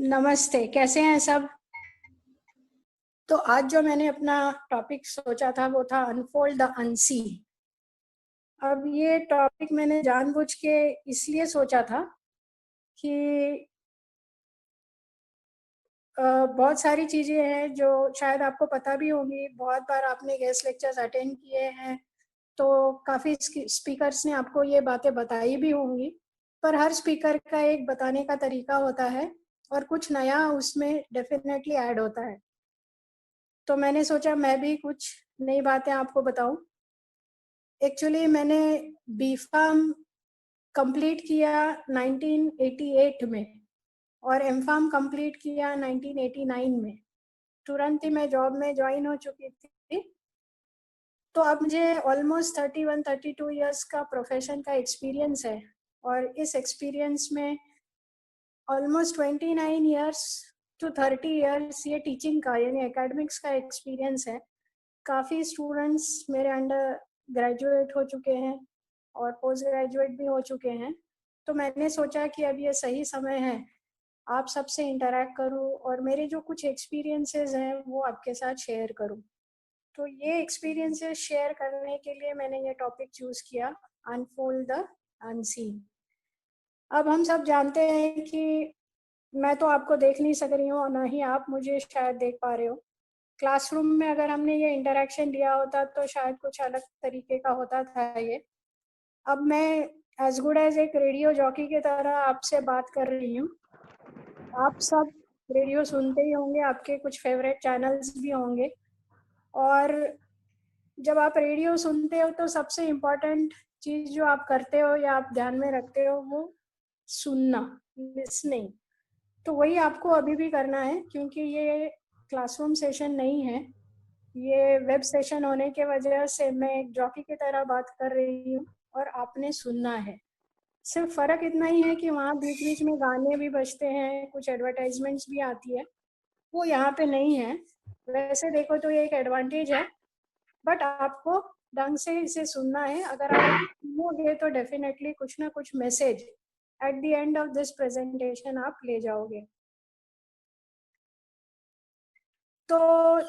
नमस्ते, कैसे हैं सब। तो आज जो मैंने अपना टॉपिक सोचा था वो था अनफोल्ड द अनसीन। अब ये टॉपिक मैंने जानबूझ के इसलिए सोचा था कि बहुत सारी चीज़ें हैं जो शायद आपको पता भी होंगी। बहुत बार आपने गेस्ट लेक्चर्स अटेंड किए हैं तो काफ़ी स्पीकर्स ने आपको ये बातें बताई भी होंगी, पर हर स्पीकर का एक बताने का तरीका होता है और कुछ नया उसमें डेफिनेटली ऐड होता है। तो मैंने सोचा मैं भी कुछ नई बातें आपको बताऊं। एक्चुअली मैंने बी फार्म कंप्लीट किया 1988 में और एम फार्म कंप्लीट किया 1989 में। तुरंत ही मैं जॉब में ज्वाइन हो चुकी थी। तो अब मुझे ऑलमोस्ट 31-32 ईयर्स का प्रोफेशन का एक्सपीरियंस है और इस एक्सपीरियंस में ऑलमोस्ट 29 ईयर्स टू 30 ईयर्स ये टीचिंग का यानी एकेडमिक्स का एक्सपीरियंस है। काफ़ी स्टूडेंट्स मेरे अंडर ग्रेजुएट हो चुके हैं और पोस्ट ग्रेजुएट भी हो चुके हैं। तो मैंने सोचा कि अब ये सही समय है आप सबसे इंटरेक्ट करूं और मेरे जो कुछ एक्सपीरियंसेस हैं वो आपके साथ शेयर करूं। तो ये एक्सपीरियंसेस शेयर करने के लिए मैंने ये टॉपिक चूज़ किया, अनफोल्ड द अनसीन। अब हम सब जानते हैं कि मैं तो आपको देख नहीं सक रही हूँ और ना ही आप मुझे शायद देख पा रहे हो। क्लासरूम में अगर हमने ये इंटरेक्शन दिया होता तो शायद कुछ अलग तरीके का होता था ये। अब मैं एज गुड एज एक रेडियो जॉकी की तरह आपसे बात कर रही हूँ। आप सब रेडियो सुनते ही होंगे, आपके कुछ फेवरेट चैनल्स भी होंगे। और जब आप रेडियो सुनते हो तो सबसे इम्पोर्टेंट चीज़ जो आप करते हो या आप ध्यान में रखते हो वो सुनना, लिसनिंग। तो वही आपको अभी भी करना है क्योंकि ये क्लासरूम सेशन नहीं है, ये वेब सेशन होने के वजह से मैं एक जॉकी की तरह बात कर रही हूँ और आपने सुनना है। सिर्फ फ़र्क इतना ही है कि वहाँ बीच बीच में गाने भी बजते हैं, कुछ एडवर्टाइजमेंट्स भी आती है, वो यहाँ पे नहीं है। वैसे देखो तो ये एक एडवांटेज है, बट आपको ढंग से इसे सुनना है। अगर आप सुनोगे तो डेफिनेटली कुछ ना कुछ message at the end of this presentation आप ले जाओगे। तो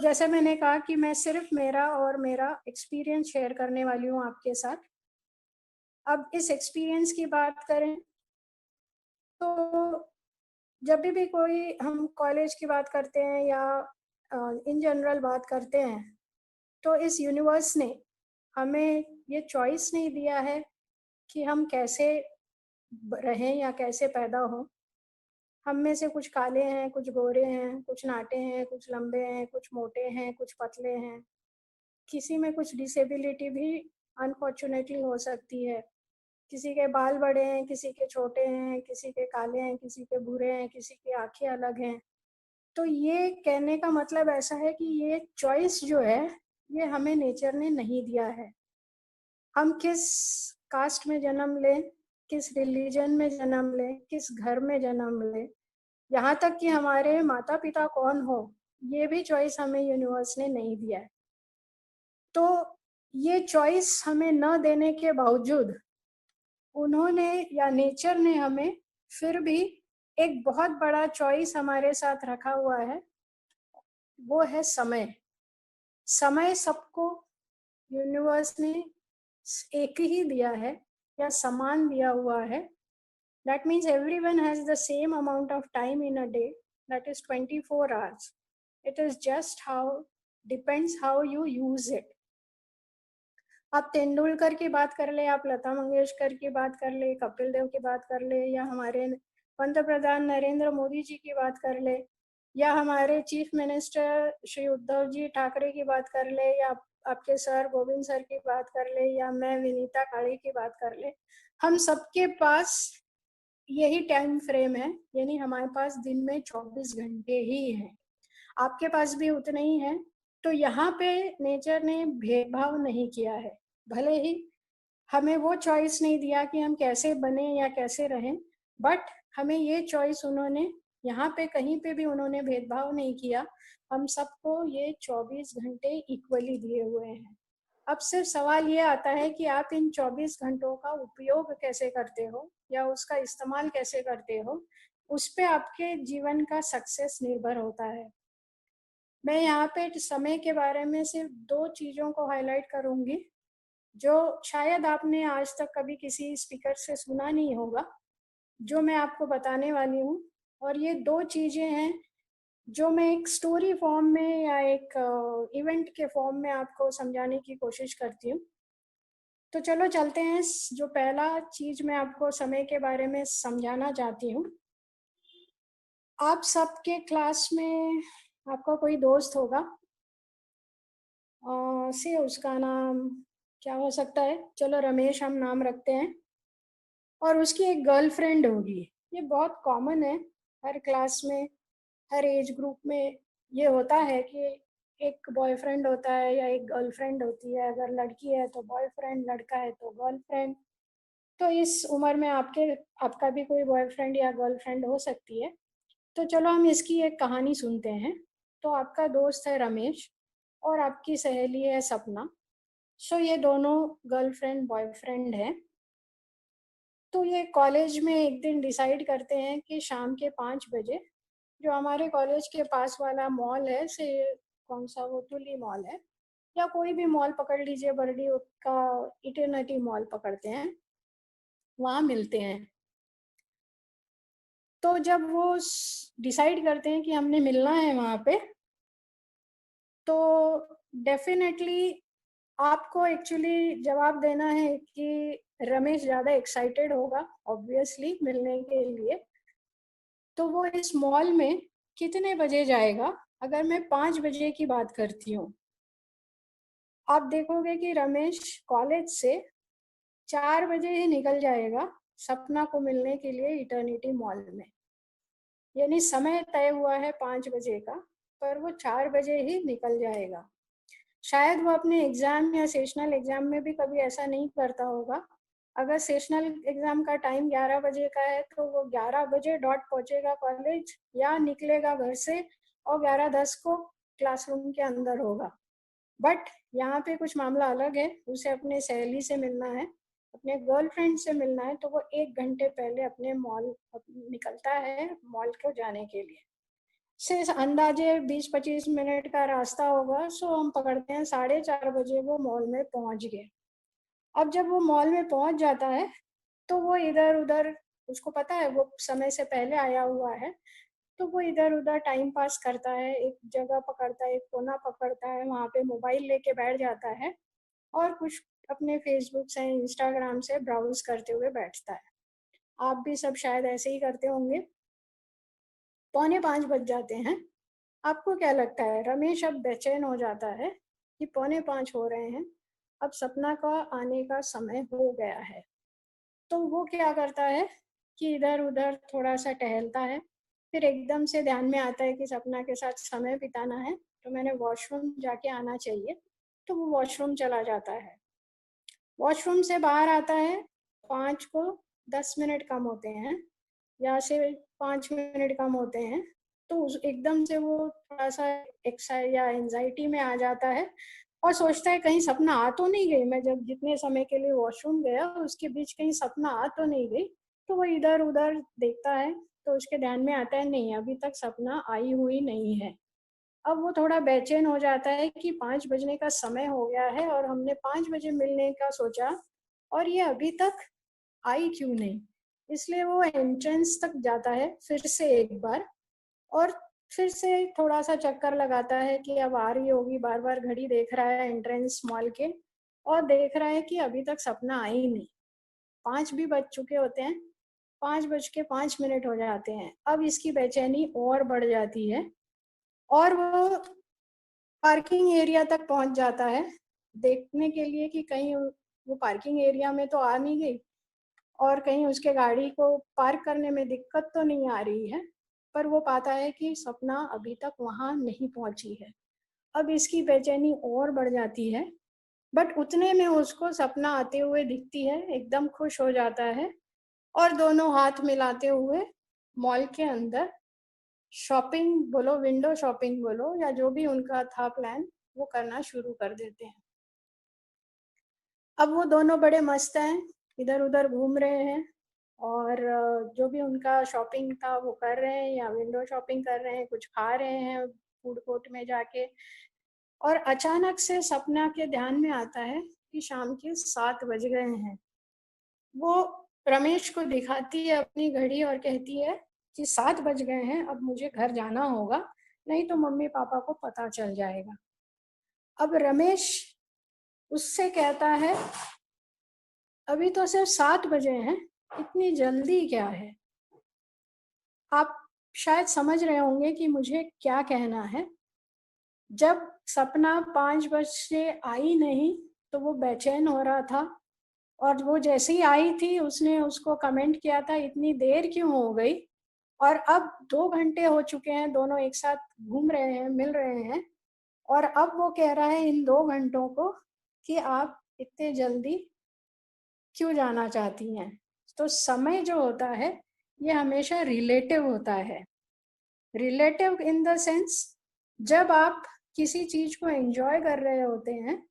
जैसे मैंने कहा कि मैं सिर्फ मेरा और मेरा एक्सपीरियंस शेयर करने वाली हूँ आपके साथ। अब इस एक्सपीरियंस की बात करें तो जब भी कोई हम कॉलेज की बात करते हैं या इन जनरल बात करते हैं तो इस यूनिवर्स ने हमें ये चॉइस नहीं दिया है कि हम कैसे रहें या कैसे पैदा हों। हम में से कुछ काले हैं, कुछ गोरे हैं, कुछ नाटे हैं, कुछ लंबे हैं, कुछ मोटे हैं, कुछ पतले हैं। किसी में कुछ डिसेबिलिटी भी अनफॉर्चुनेटली हो सकती है। किसी के बाल बड़े हैं, किसी के छोटे हैं, किसी के काले हैं, किसी के भूरे हैं, किसी की आंखें अलग हैं। तो ये कहने का मतलब ऐसा है कि ये चॉइस जो है ये हमें नेचर ने नहीं दिया है। हम किस कास्ट में जन्म लें, किस रिलीजन में जन्म लें, किस घर में जन्म लें, यहाँ तक कि हमारे माता पिता कौन हो, ये भी चॉइस हमें यूनिवर्स ने नहीं दिया है। तो ये चॉइस हमें न देने के बावजूद उन्होंने या नेचर ने हमें फिर भी एक बहुत बड़ा चॉइस हमारे साथ रखा हुआ है, वो है समय। समय सबको यूनिवर्स ने एक ही दिया है या समान दिया हुआ है। That means everyone has the same amount of time in a day, that is 24 hours. It is just how depends how you use it. आप तेंदुलकर की बात कर ले, आप लता मंगेशकर की बात कर ले, कपिल देव की बात कर ले, या हमारे पंत प्रधान नरेंद्र मोदी जी की बात कर ले, या हमारे चीफ मिनिस्टर श्री उद्धव जी ठाकरे की बात कर ले, या आपके सर गोविंद सर की बात कर ले, या मैं विनीता काळे की बात कर ले, हम सबके पास यही टाइम फ्रेम है। यानी हमारे पास दिन में 24 घंटे ही हैं, आपके पास भी उतने ही हैं। तो यहाँ पे नेचर ने भेदभाव नहीं किया है। भले ही हमें वो चॉइस नहीं दिया कि हम कैसे बने या कैसे रहें, बट हमें ये चॉइस उन्होंने, यहाँ पे कहीं पे भी उन्होंने भेदभाव नहीं किया। हम सबको ये 24 घंटे इक्वली दिए हुए हैं। अब सिर्फ सवाल ये आता है कि आप इन 24 घंटों का उपयोग कैसे करते हो या उसका इस्तेमाल कैसे करते हो, उस पे आपके जीवन का सक्सेस निर्भर होता है। मैं यहाँ पे समय के बारे में सिर्फ 2 चीज़ों को हाईलाइट करूँगी, जो शायद आपने आज तक कभी किसी स्पीकर से सुना नहीं होगा, जो मैं आपको बताने वाली हूँ। और ये 2 चीज़ें हैं जो मैं एक स्टोरी फॉर्म में या एक इवेंट के फॉर्म में आपको समझाने की कोशिश करती हूँ। तो चलो चलते हैं। जो पहला चीज़ मैं आपको समय के बारे में समझाना चाहती हूँ, आप सबके क्लास में आपका कोई दोस्त होगा, से उसका नाम क्या हो सकता है, चलो रमेश हम नाम रखते हैं, और उसकी एक गर्लफ्रेंड होगी। ये बहुत कॉमन है, हर क्लास में, हर एज ग्रुप में ये होता है कि एक बॉयफ्रेंड होता है या एक गर्लफ्रेंड होती है। अगर लड़की है तो बॉयफ्रेंड, लड़का है तो गर्लफ्रेंड। तो इस उम्र में आपका भी कोई बॉयफ्रेंड या गर्लफ्रेंड हो सकती है। तो चलो हम इसकी एक कहानी सुनते हैं। तो आपका दोस्त है रमेश और आपकी सहेली है सपना। सो ये दोनों गर्लफ्रेंड बॉयफ्रेंड है। तो ये कॉलेज में एक दिन डिसाइड करते हैं कि शाम के 5 बजे, जो हमारे कॉलेज के पास वाला मॉल है, से कौन सा, वो टुली मॉल है या कोई भी मॉल पकड़ लीजिए, बर्डी का इटर्निटी मॉल पकड़ते हैं, वहाँ मिलते हैं। तो जब वो डिसाइड करते हैं कि हमने मिलना है वहाँ पे, तो डेफिनेटली आपको एक्चुअली जवाब देना है कि रमेश ज़्यादा एक्साइटेड होगा ऑब्वियसली मिलने के लिए। तो वो इस मॉल में कितने बजे जाएगा? अगर मैं 5 बजे की बात करती हूँ, आप देखोगे कि रमेश कॉलेज से 4 बजे ही निकल जाएगा सपना को मिलने के लिए इटर्निटी मॉल में। यानी समय तय हुआ है 5 बजे का, पर वो 4 बजे ही निकल जाएगा। शायद वो अपने एग्जाम या सेशनल एग्जाम में भी कभी ऐसा नहीं करता होगा। अगर सेशनल एग्जाम का टाइम 11 बजे का है तो वो 11 बजे डॉट पहुंचेगा कॉलेज या निकलेगा घर से, और 11:10 को क्लासरूम के अंदर होगा। बट यहाँ पे कुछ मामला अलग है, उसे अपने सहेली से मिलना है, अपने गर्लफ्रेंड से मिलना है, तो वो 1 घंटे पहले अपने मॉल निकलता है मॉल को जाने के लिए। से अंदाजे 20-25 मिनट का रास्ता होगा। सो हम पकड़ते हैं 4:30 बजे वो मॉल में पहुंच गए। अब जब वो मॉल में पहुंच जाता है तो वो इधर उधर, उसको पता है वो समय से पहले आया हुआ है, तो वो इधर उधर टाइम पास करता है, एक जगह पकड़ता है, एक कोना पकड़ता है, वहाँ पे मोबाइल लेके बैठ जाता है और कुछ अपने फेसबुक से इंस्टाग्राम से ब्राउज करते हुए बैठता है। आप भी सब शायद ऐसे ही करते होंगे। 4:45 बज जाते हैं। आपको क्या लगता है? रमेश अब बेचैन हो जाता है कि 4:45 हो रहे हैं, अब सपना का आने का समय हो गया है। तो वो क्या करता है कि इधर उधर थोड़ा सा टहलता है, फिर एकदम से ध्यान में आता है कि सपना के साथ समय बिताना है, तो मैंने वॉशरूम जाके आना चाहिए। तो वो वॉशरूम चला जाता है। वॉशरूम से बाहर आता है, 5 को 10 मिनट कम होते हैं, या से 5 मिनट कम होते हैं। तो एकदम से वो थोड़ा सा एक्साइट या एंजाइटी में आ जाता है और सोचता है कहीं सपना आ तो नहीं गई, मैं जब जितने समय के लिए वॉशरूम गया उसके बीच कहीं सपना आ तो नहीं गई। तो वो इधर उधर देखता है, तो उसके ध्यान में आता है नहीं, अभी तक सपना आई हुई नहीं है। अब वो थोड़ा बेचैन हो जाता है कि 5 बजने का समय हो गया है और हमने 5 बजे मिलने का सोचा, और ये अभी तक आई क्यों नहीं। इसलिए वो एंट्रेंस तक जाता है फिर से एक बार, और फिर से थोड़ा सा चक्कर लगाता है कि अब आ रही होगी, बार बार घड़ी देख रहा है एंट्रेंस मॉल के, और देख रहा है कि अभी तक सपना आई नहीं। 5 भी बज चुके होते हैं, 5:05 हो जाते हैं। अब इसकी बेचैनी और बढ़ जाती है और वो पार्किंग एरिया तक पहुंच जाता है, देखने के लिए कि कहीं वो पार्किंग एरिया में तो आ नहीं गई और कहीं उसके गाड़ी को पार्क करने में दिक्कत तो नहीं आ रही है। पर वो पाता है कि सपना अभी तक वहां नहीं पहुंची है। अब इसकी बेचैनी और बढ़ जाती है, बट उतने में उसको सपना आते हुए दिखती है, एकदम खुश हो जाता है और दोनों हाथ मिलाते हुए मॉल के अंदर शॉपिंग बोलो, विंडो शॉपिंग बोलो, या जो भी उनका था प्लान, वो करना शुरू कर देते हैं। अब वो दोनों बड़े मस्त हैं, इधर उधर घूम रहे हैं और जो भी उनका शॉपिंग था वो कर रहे हैं या विंडो शॉपिंग कर रहे हैं, कुछ खा रहे हैं फूड कोर्ट में जाके। और अचानक से सपना के ध्यान में आता है कि शाम के 7 बज गए हैं। वो रमेश को दिखाती है अपनी घड़ी और कहती है कि 7 बज गए हैं, अब मुझे घर जाना होगा, नहीं तो मम्मी पापा को पता चल जाएगा। अब रमेश उससे कहता है, अभी तो सिर्फ 7 बजे हैं, इतनी जल्दी क्या है। आप शायद समझ रहे होंगे कि मुझे क्या कहना है। जब सपना 5 बजे आई नहीं तो वो बेचैन हो रहा था, और वो जैसे ही आई थी उसने उसको कमेंट किया था, इतनी देर क्यों हो गई। और अब 2 घंटे हो चुके हैं, दोनों एक साथ घूम रहे हैं, मिल रहे हैं, और अब वो कह रहा है इन 2 घंटों को कि आप इतने जल्दी क्यों जाना चाहती हैं। तो समय जो होता है ये हमेशा रिलेटिव होता है। रिलेटिव इन द सेंस, जब आप किसी चीज को एंजॉय कर रहे होते हैं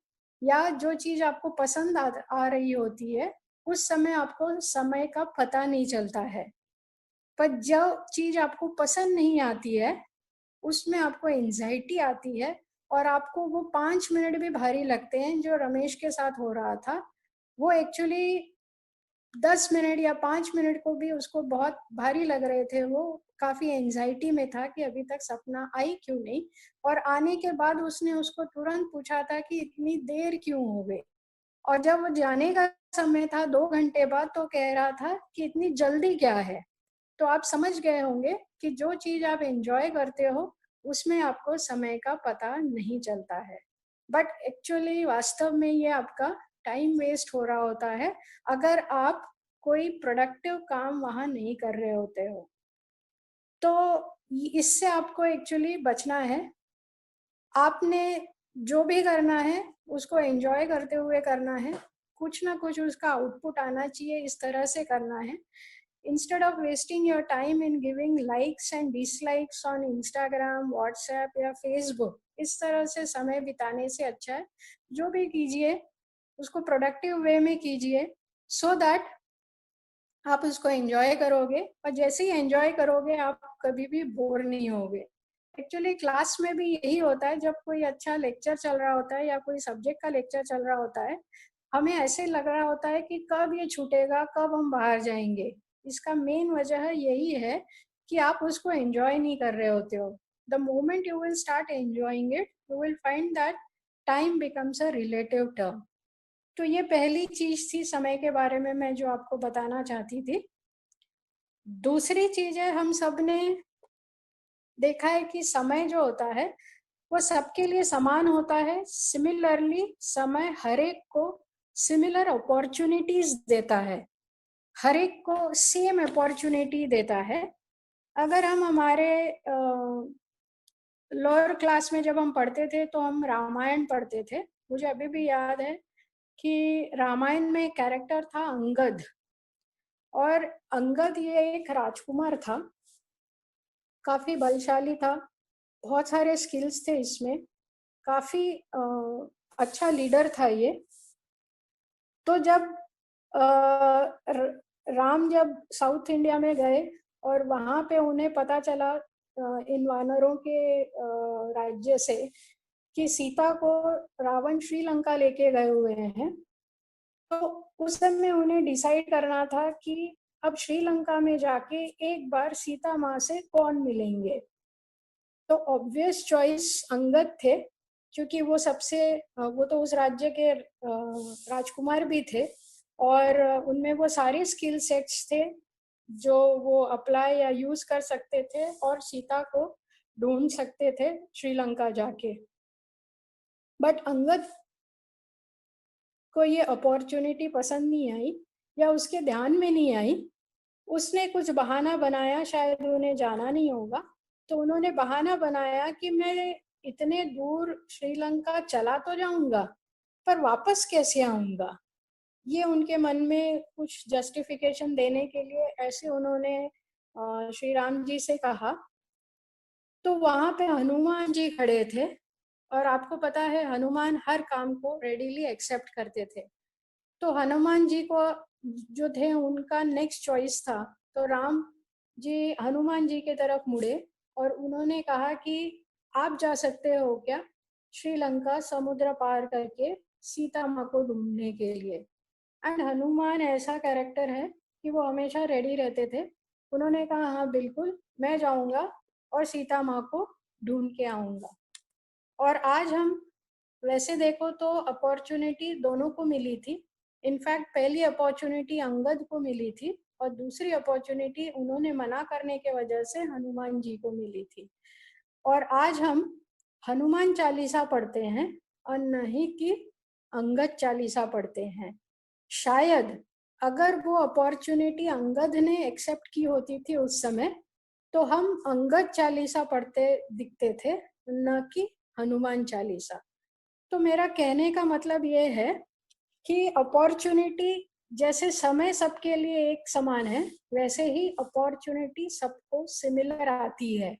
या जो चीज आपको पसंद आ रही होती है, उस समय आपको समय का पता नहीं चलता है। पर जो चीज आपको पसंद नहीं आती है उसमें आपको एंजाइटी आती है, और आपको वो 5 मिनट भी भारी लगते हैं। जो रमेश के साथ हो रहा था वो एक्चुअली 10 मिनट या 5 मिनट को भी उसको बहुत भारी लग रहे थे। वो काफी एंजाइटी में था कि अभी तक सपना आई क्यों नहीं, और आने के बाद उसने उसको तुरंत पूछा था कि इतनी देर क्यों हो गई। और जब वो जाने का समय था 2 घंटे बाद, तो कह रहा था कि इतनी जल्दी क्या है। तो आप समझ गए होंगे कि जो चीज आप एंजॉय करते हो उसमें आपको समय का पता नहीं चलता है, बट एक्चुअली वास्तव में ये आपका टाइम वेस्ट हो रहा होता है अगर आप कोई प्रोडक्टिव काम वहां नहीं कर रहे होते हो। तो इससे आपको एक्चुअली बचना है। आपने जो भी करना है उसको एंजॉय करते हुए करना है, कुछ ना कुछ उसका आउटपुट आना चाहिए, इस तरह से करना है। Instead of wasting your time in giving likes and dislikes on Instagram, WhatsApp या फेसबुक, इस तरह से समय बिताने से अच्छा है जो भी कीजिए उसको प्रोडक्टिव वे में कीजिए, सो दैट आप उसको एंजॉय करोगे। और जैसे ही एंजॉय करोगे आप कभी भी बोर नहीं होगे। एक्चुअली क्लास में भी यही होता है, जब कोई अच्छा लेक्चर चल रहा होता है या कोई सब्जेक्ट का लेक्चर चल रहा होता है, हमें ऐसे लग रहा होता है कि कब ये छूटेगा, कब हम बाहर जाएंगे। इसका मेन वजह यही है कि आप उसको एंजॉय नहीं कर रहे होते हो। The moment you will start enjoying it, you will find that time becomes a relative term. तो ये पहली चीज थी समय के बारे में मैं जो आपको बताना चाहती थी। दूसरी चीज है, हम सब ने देखा है कि समय जो होता है वो सबके लिए समान होता है। सिमिलरली समय हर एक को सिमिलर अपॉर्चुनिटीज देता है, हर एक को सेम अपॉर्चुनिटी देता है। अगर हम हमारे लोअर क्लास में जब हम पढ़ते थे तो हम रामायण पढ़ते थे। मुझे अभी भी याद है कि रामायण में कैरेक्टर था अंगद, और अंगद ये एक राजकुमार था, काफी बलशाली था, बहुत सारे स्किल्स थे इसमें, काफी अच्छा लीडर था ये। तो जब राम जब साउथ इंडिया में गए और वहां पे उन्हें पता चला इन वानरों के राज्य से कि सीता को रावण श्रीलंका लेके गए हुए हैं, तो उस समय उन्हें डिसाइड करना था कि अब श्रीलंका में जाके एक बार सीता माँ से कौन मिलेंगे। तो ऑब्वियस चॉइस अंगद थे, क्योंकि वो सबसे वो तो उस राज्य के राजकुमार भी थे, और उनमें वो सारे स्किल सेट्स थे जो वो अप्लाई या यूज कर सकते थे और सीता को ढूंढ सकते थे श्रीलंका जाके। बट अंगद को ये अपॉर्चुनिटी पसंद नहीं आई या उसके ध्यान में नहीं आई। उसने कुछ बहाना बनाया, शायद उन्हें जाना नहीं होगा, तो उन्होंने बहाना बनाया कि मैं इतने दूर श्रीलंका चला तो जाऊंगा पर वापस कैसे आऊंगा। ये उनके मन में कुछ जस्टिफिकेशन देने के लिए ऐसे उन्होंने श्री राम जी से कहा। तो वहां पे हनुमान जी खड़े थे, और आपको पता है हनुमान हर काम को रेडीली एक्सेप्ट करते थे। तो हनुमान जी को जो थे उनका नेक्स्ट चॉइस था, तो राम जी हनुमान जी की तरफ मुड़े और उन्होंने कहा कि आप जा सकते हो क्या श्रीलंका समुद्र पार करके सीता माँ को ढूंढने के लिए। एंड हनुमान ऐसा कैरेक्टर है कि वो हमेशा रेडी रहते थे। उन्होंने कहा हाँ बिल्कुल मैं जाऊंगा और सीता माँ को ढूंढ के आऊंगा। और आज हम वैसे देखो तो अपॉर्चुनिटी दोनों को मिली थी। इनफैक्ट पहली अपॉर्चुनिटी अंगद को मिली थी और दूसरी अपॉर्चुनिटी उन्होंने मना करने के वजह से हनुमान जी को मिली थी। और आज हम हनुमान चालीसा पढ़ते हैं और नहीं कि अंगद चालीसा पढ़ते हैं। शायद अगर वो अपॉर्चुनिटी अंगद ने एक्सेप्ट की होती थी उस समय, तो हम अंगद चालीसा पढ़ते दिखते थे, न कि हनुमान चालीसा। तो मेरा कहने का मतलब ये है कि अपॉर्चुनिटी, जैसे समय सबके लिए एक समान है, वैसे ही अपॉर्चुनिटी सबको सिमिलर आती है।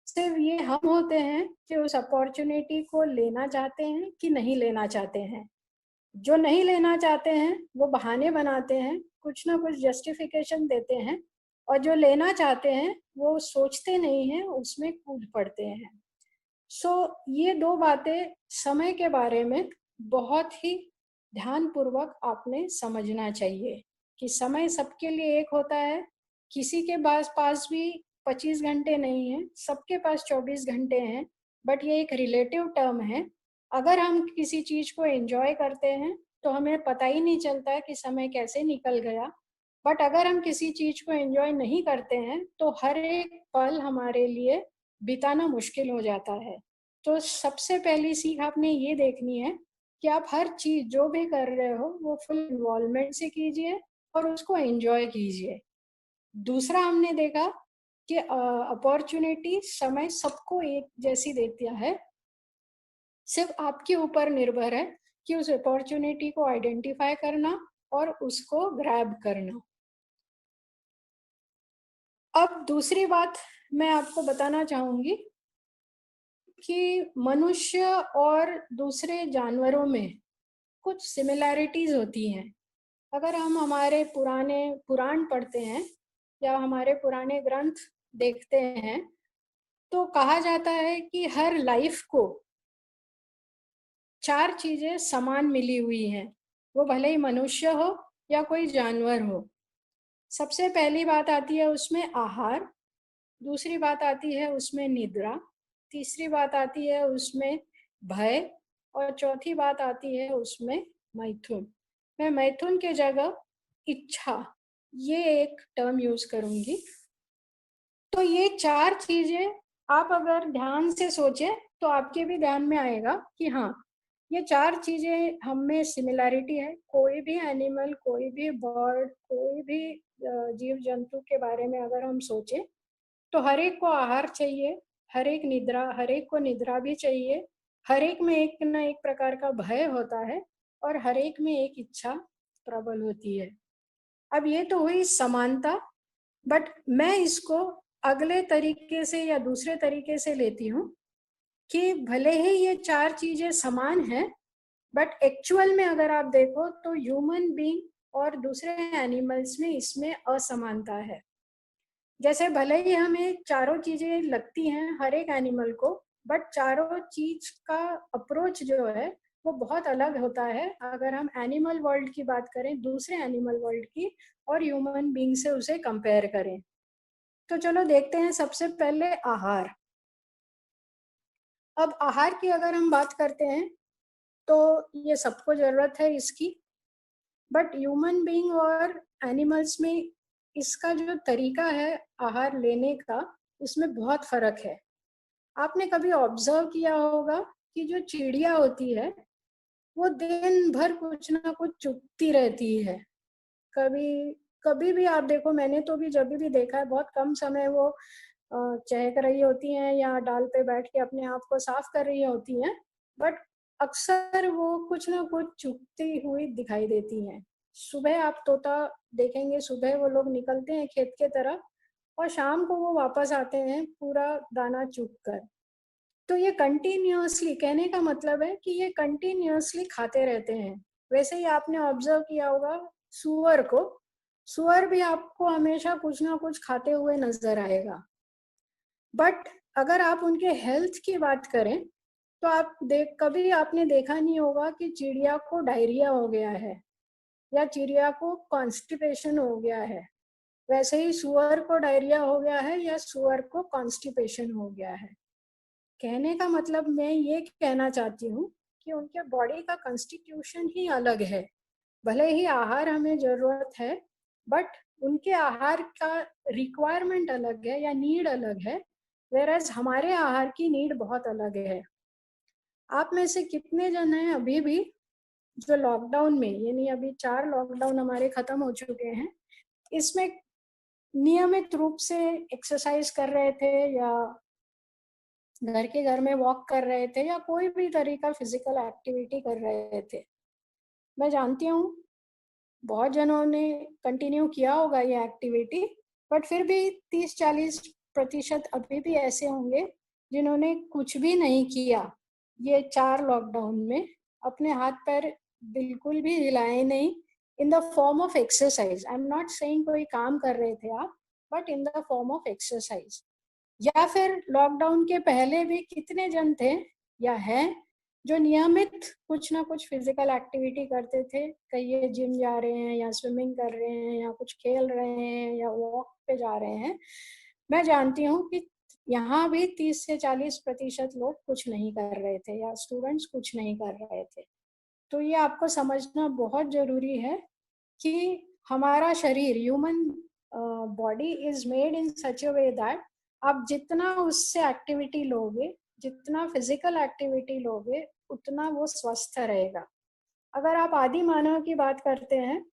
सिर्फ ये हम होते हैं कि उस अपॉर्चुनिटी को लेना चाहते हैं कि नहीं लेना चाहते हैं। जो नहीं लेना चाहते हैं वो बहाने बनाते हैं, कुछ ना कुछ जस्टिफिकेशन देते हैं, और जो लेना चाहते हैं वो सोचते नहीं हैं, उसमें कूद पड़ते हैं। ये दो बातें समय के बारे में बहुत ही ध्यानपूर्वक आपने समझना चाहिए कि समय सबके लिए एक होता है। किसी के पास भी 25 घंटे नहीं है, सबके पास 24 घंटे हैं। बट ये एक रिलेटिव टर्म है। अगर हम किसी चीज को एंजॉय करते हैं तो हमें पता ही नहीं चलता कि समय कैसे निकल गया। बट अगर हम किसी चीज को एंजॉय नहीं करते हैं तो हर एक पल हमारे लिए बिताना मुश्किल हो जाता है। तो सबसे पहली सीख आपने ये देखनी है कि आप हर चीज जो भी कर रहे हो वो फुल इन्वॉल्वमेंट से कीजिए और उसको एंजॉय कीजिए। दूसरा हमने देखा कि अपॉर्चुनिटी समय सबको एक जैसी देती है, सिर्फ आपके ऊपर निर्भर है कि उस अपॉर्चुनिटी को आइडेंटिफाई करना और उसको ग्रैब करना। अब दूसरी बात मैं आपको बताना चाहूंगी कि मनुष्य और दूसरे जानवरों में कुछ सिमिलैरिटीज होती हैं। अगर हम हमारे पुराने पुराण पढ़ते हैं या हमारे पुराने ग्रंथ देखते हैं तो कहा जाता है कि हर लाइफ को 4 चीजें समान मिली हुई हैं, वो भले ही मनुष्य हो या कोई जानवर हो। सबसे पहली बात आती है उसमें आहार, दूसरी बात आती है उसमें निद्रा, तीसरी बात आती है उसमें भय, और चौथी बात आती है उसमें मैथुन। मैं मैथुन के जगह इच्छा ये एक टर्म यूज करूंगी। तो ये 4 चीजें आप अगर ध्यान से सोचें तो आपके भी ध्यान में आएगा कि हाँ ये 4 चीजें हम में सिमिलैरिटी है। कोई भी एनिमल, कोई भी बर्ड, कोई भी जीव जंतु के बारे में अगर हम सोचें तो हर एक को आहार चाहिए, हर एक को निद्रा भी चाहिए, हर एक में एक ना एक प्रकार का भय होता है और हर एक में एक इच्छा प्रबल होती है। अब ये तो हुई समानता, बट मैं इसको अगले तरीके से या दूसरे तरीके से लेती हूँ कि भले ही ये 4 चीजें समान हैं, बट एक्चुअल में अगर आप देखो तो ह्यूमन बीइंग और दूसरे एनिमल्स में इसमें असमानता है। जैसे भले ही हमें चारों चीजें लगती हैं हर एक एनिमल को, बट चारों चीज का अप्रोच जो है वो बहुत अलग होता है अगर हम एनिमल वर्ल्ड की बात करें, दूसरे एनिमल वर्ल्ड की, और ह्यूमन बीइंग से उसे कंपेयर करें। तो चलो देखते हैं सबसे पहले आहार। अब आहार की अगर हम बात करते हैं तो ये सबको जरूरत है इसकी, बट ह्यूमन बीइंग और एनिमल्स में इसका जो तरीका है आहार लेने का, उसमें बहुत फर्क है। आपने कभी ऑब्जर्व किया होगा कि जो चिड़िया होती है वो दिन भर कुछ ना कुछ चुगती रहती है। कभी कभी भी आप देखो, मैंने तो भी जब भी देखा है, बहुत कम समय वो चहक रही होती हैं या डाल पे बैठ के अपने आप को साफ कर रही होती हैं, बट अक्सर वो कुछ ना कुछ चुगती हुई दिखाई देती हैं। सुबह आप तोता देखेंगे, सुबह वो लोग निकलते हैं खेत के तरफ और शाम को वो वापस आते हैं पूरा दाना चुग कर। तो ये कंटिन्यूअसली, कहने का मतलब है कि ये कंटिन्यूअसली खाते रहते हैं, वैसे ही आपने ऑब्जर्व किया होगा सुअर को, सुअर भी आपको हमेशा कुछ ना कुछ खाते हुए नजर आएगा। बट अगर आप उनके हेल्थ की बात करें तो आप कभी आपने देखा नहीं होगा कि चिड़िया को डायरिया हो गया है या चिड़िया को कॉन्स्टिपेशन हो गया है। वैसे ही सुअर को डायरिया हो गया है या सुअर को कॉन्स्टिपेशन हो गया है। कहने का मतलब मैं ये कहना चाहती हूँ कि उनके बॉडी का कॉन्स्टिट्यूशन ही अलग है। भले ही आहार हमें जरूरत है, बट उनके आहार का रिक्वायरमेंट अलग है या नीड अलग है, वेरएज हमारे आहार की नीड बहुत अलग है। आप में से कितने जन हैं अभी भी जो लॉकडाउन में, यानी अभी 4 लॉकडाउन हमारे खत्म हो चुके हैं, इसमें नियमित रूप से एक्सरसाइज कर रहे थे या घर के घर में वॉक कर रहे थे या कोई भी तरीका फिजिकल एक्टिविटी कर रहे थे? मैं जानती हूँ बहुत जनों ने कंटिन्यू किया होगा ये एक्टिविटी, बट फिर भी 30-40% अभी भी ऐसे होंगे जिन्होंने कुछ भी नहीं किया ये 4 लॉकडाउन में, अपने हाथ पैर बिल्कुल भी हिलाए नहीं, in the form of exercise. I am not saying कोई काम कर रहे थे आप, but in the form of exercise. या फिर लॉकडाउन के पहले भी कितने जन थे या हैं जो नियमित कुछ ना कुछ फिजिकल एक्टिविटी करते थे, कहीं ये जिम जा रहे हैं या स्विमिंग कर रहे हैं या कुछ खेल रहे हैं या वॉक पे जा रहे हैं। मैं जानती हूँ कि यहाँ भी 30 से 40% लोग कुछ नहीं कर रहे थे या स्टूडेंट्स कुछ नहीं कर रहे थे। तो ये आपको समझना बहुत जरूरी है कि हमारा शरीर, human body is made in such a way that आप जितना उससे एक्टिविटी लोगे, जितना फिजिकल एक्टिविटी लोगे, उतना वो स्वस्थ रहेगा। अगर आप आदि मानव की बात करते हैं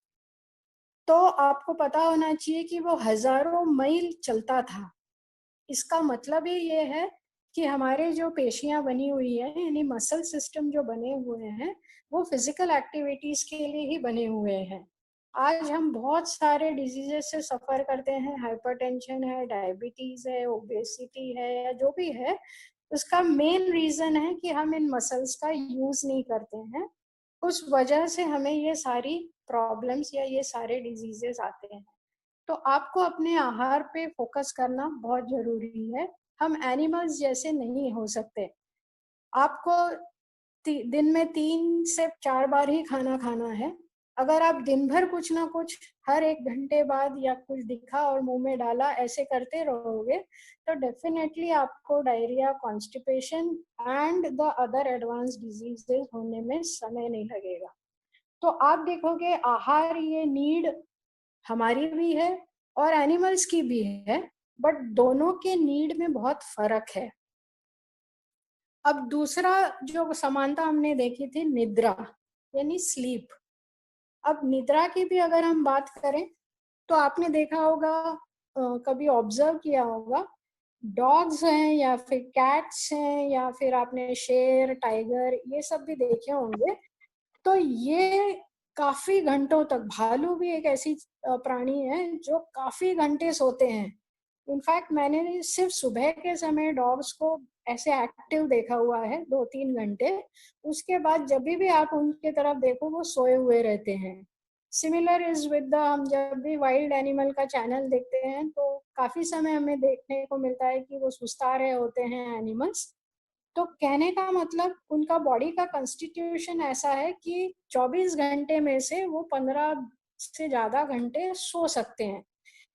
तो आपको पता होना चाहिए कि वो हजारों मील चलता था। इसका मतलब ही ये है कि हमारे जो पेशियां बनी हुई है, यानी मसल सिस्टम जो बने हुए हैं, वो फिजिकल एक्टिविटीज के लिए ही बने हुए हैं। आज हम बहुत सारे डिजीजेस से सफर करते हैं, हाइपरटेंशन है, डायबिटीज है, ओबेसिटी है या जो भी है, उसका मेन रीजन है कि हम इन मसल्स का यूज नहीं करते हैं। उस वजह से हमें ये सारी प्रॉब्लम्स या ये सारे डिजीजेस आते हैं। तो आपको अपने आहार पे फोकस करना बहुत जरूरी है। हम एनिमल्स जैसे नहीं हो सकते। आपको दिन में 3 से 4 बार ही खाना खाना है। अगर आप दिन भर कुछ ना कुछ हर 1 घंटे बाद या कुछ दिखा और मुंह में डाला ऐसे करते रहोगे तो डेफिनेटली आपको diarrhoea, constipation and the other advance diseases होने में समय नहीं लगेगा। तो आप देखोगे आहार ये नीड हमारी भी है और एनिमल्स की भी है, बट दोनों के नीड में बहुत फर्क है। अब दूसरा जो समानता हमने देखी थी, निद्रा यानी स्लीप। अब निद्रा की भी अगर हम बात करें तो आपने देखा होगा, कभी ऑब्जर्व किया होगा, डॉग्स हैं या फिर कैट्स हैं या फिर आपने शेर, टाइगर ये सब भी देखे होंगे, तो ये काफी घंटों तक, भालू भी एक ऐसी प्राणी है जो काफी घंटे सोते हैं। इनफैक्ट मैंने सिर्फ सुबह के समय डॉग्स को ऐसे एक्टिव देखा हुआ है 2-3 घंटे। उसके बाद जब भी आप उनके तरफ देखो वो सोए हुए रहते हैं। सिमिलर इज विद द, हम जब भी वाइल्ड एनिमल का चैनल देखते हैं तो काफी समय हमें देखने को मिलता है कि वो सुस्ता रहे होते हैं एनिमल्स। तो कहने का मतलब उनका बॉडी का कंस्टिट्यूशन ऐसा है कि 24 घंटे में से वो 15 से ज्यादा घंटे सो सकते हैं।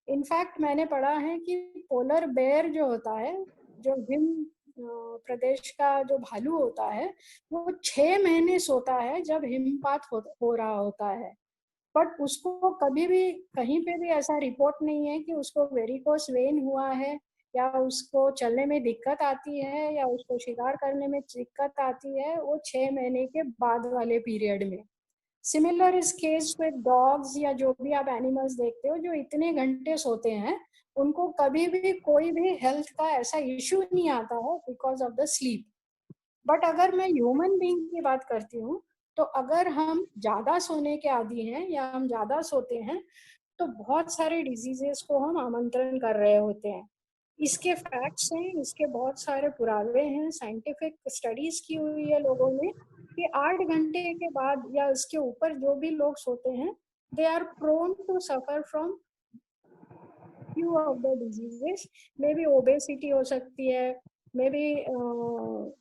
इनफैक्ट मैंने पढ़ा है कि पोलर बेयर जो होता है, जो हिम प्रदेश का जो भालू होता है, वो 6 महीने सोता है जब हिमपात हो रहा होता है। बट उसको कभी भी कहीं पे भी ऐसा रिपोर्ट नहीं है कि उसको वेरिकोस वेन हुआ है या उसको चलने में दिक्कत आती है या उसको शिकार करने में दिक्कत आती है वो 6 महीने के बाद वाले पीरियड में। सिमिलर इस केस विद डॉग्स या जो भी आप एनिमल्स देखते हो जो इतने घंटे सोते हैं, उनको कभी भी कोई भी हेल्थ का ऐसा इश्यू नहीं आता है because of the sleep. But अगर मैं ह्यूमन बीइंग की बात करती हूँ, तो अगर हम ज्यादा सोने के आदी हैं या हम ज्यादा सोते हैं तो बहुत सारे डिजीजेस को हम आमंत्रण कर रहे होते हैं। इसके फैक्ट्स हैं, इसके बहुत सारे पुरावे हैं, साइंटिफिक स्टडीज की हुई है लोगों ने कि 8 घंटे के बाद या उसके ऊपर जो भी लोग सोते हैं, they are prone to suffer from few of the diseases. Maybe obesity हो सकती है, मे बी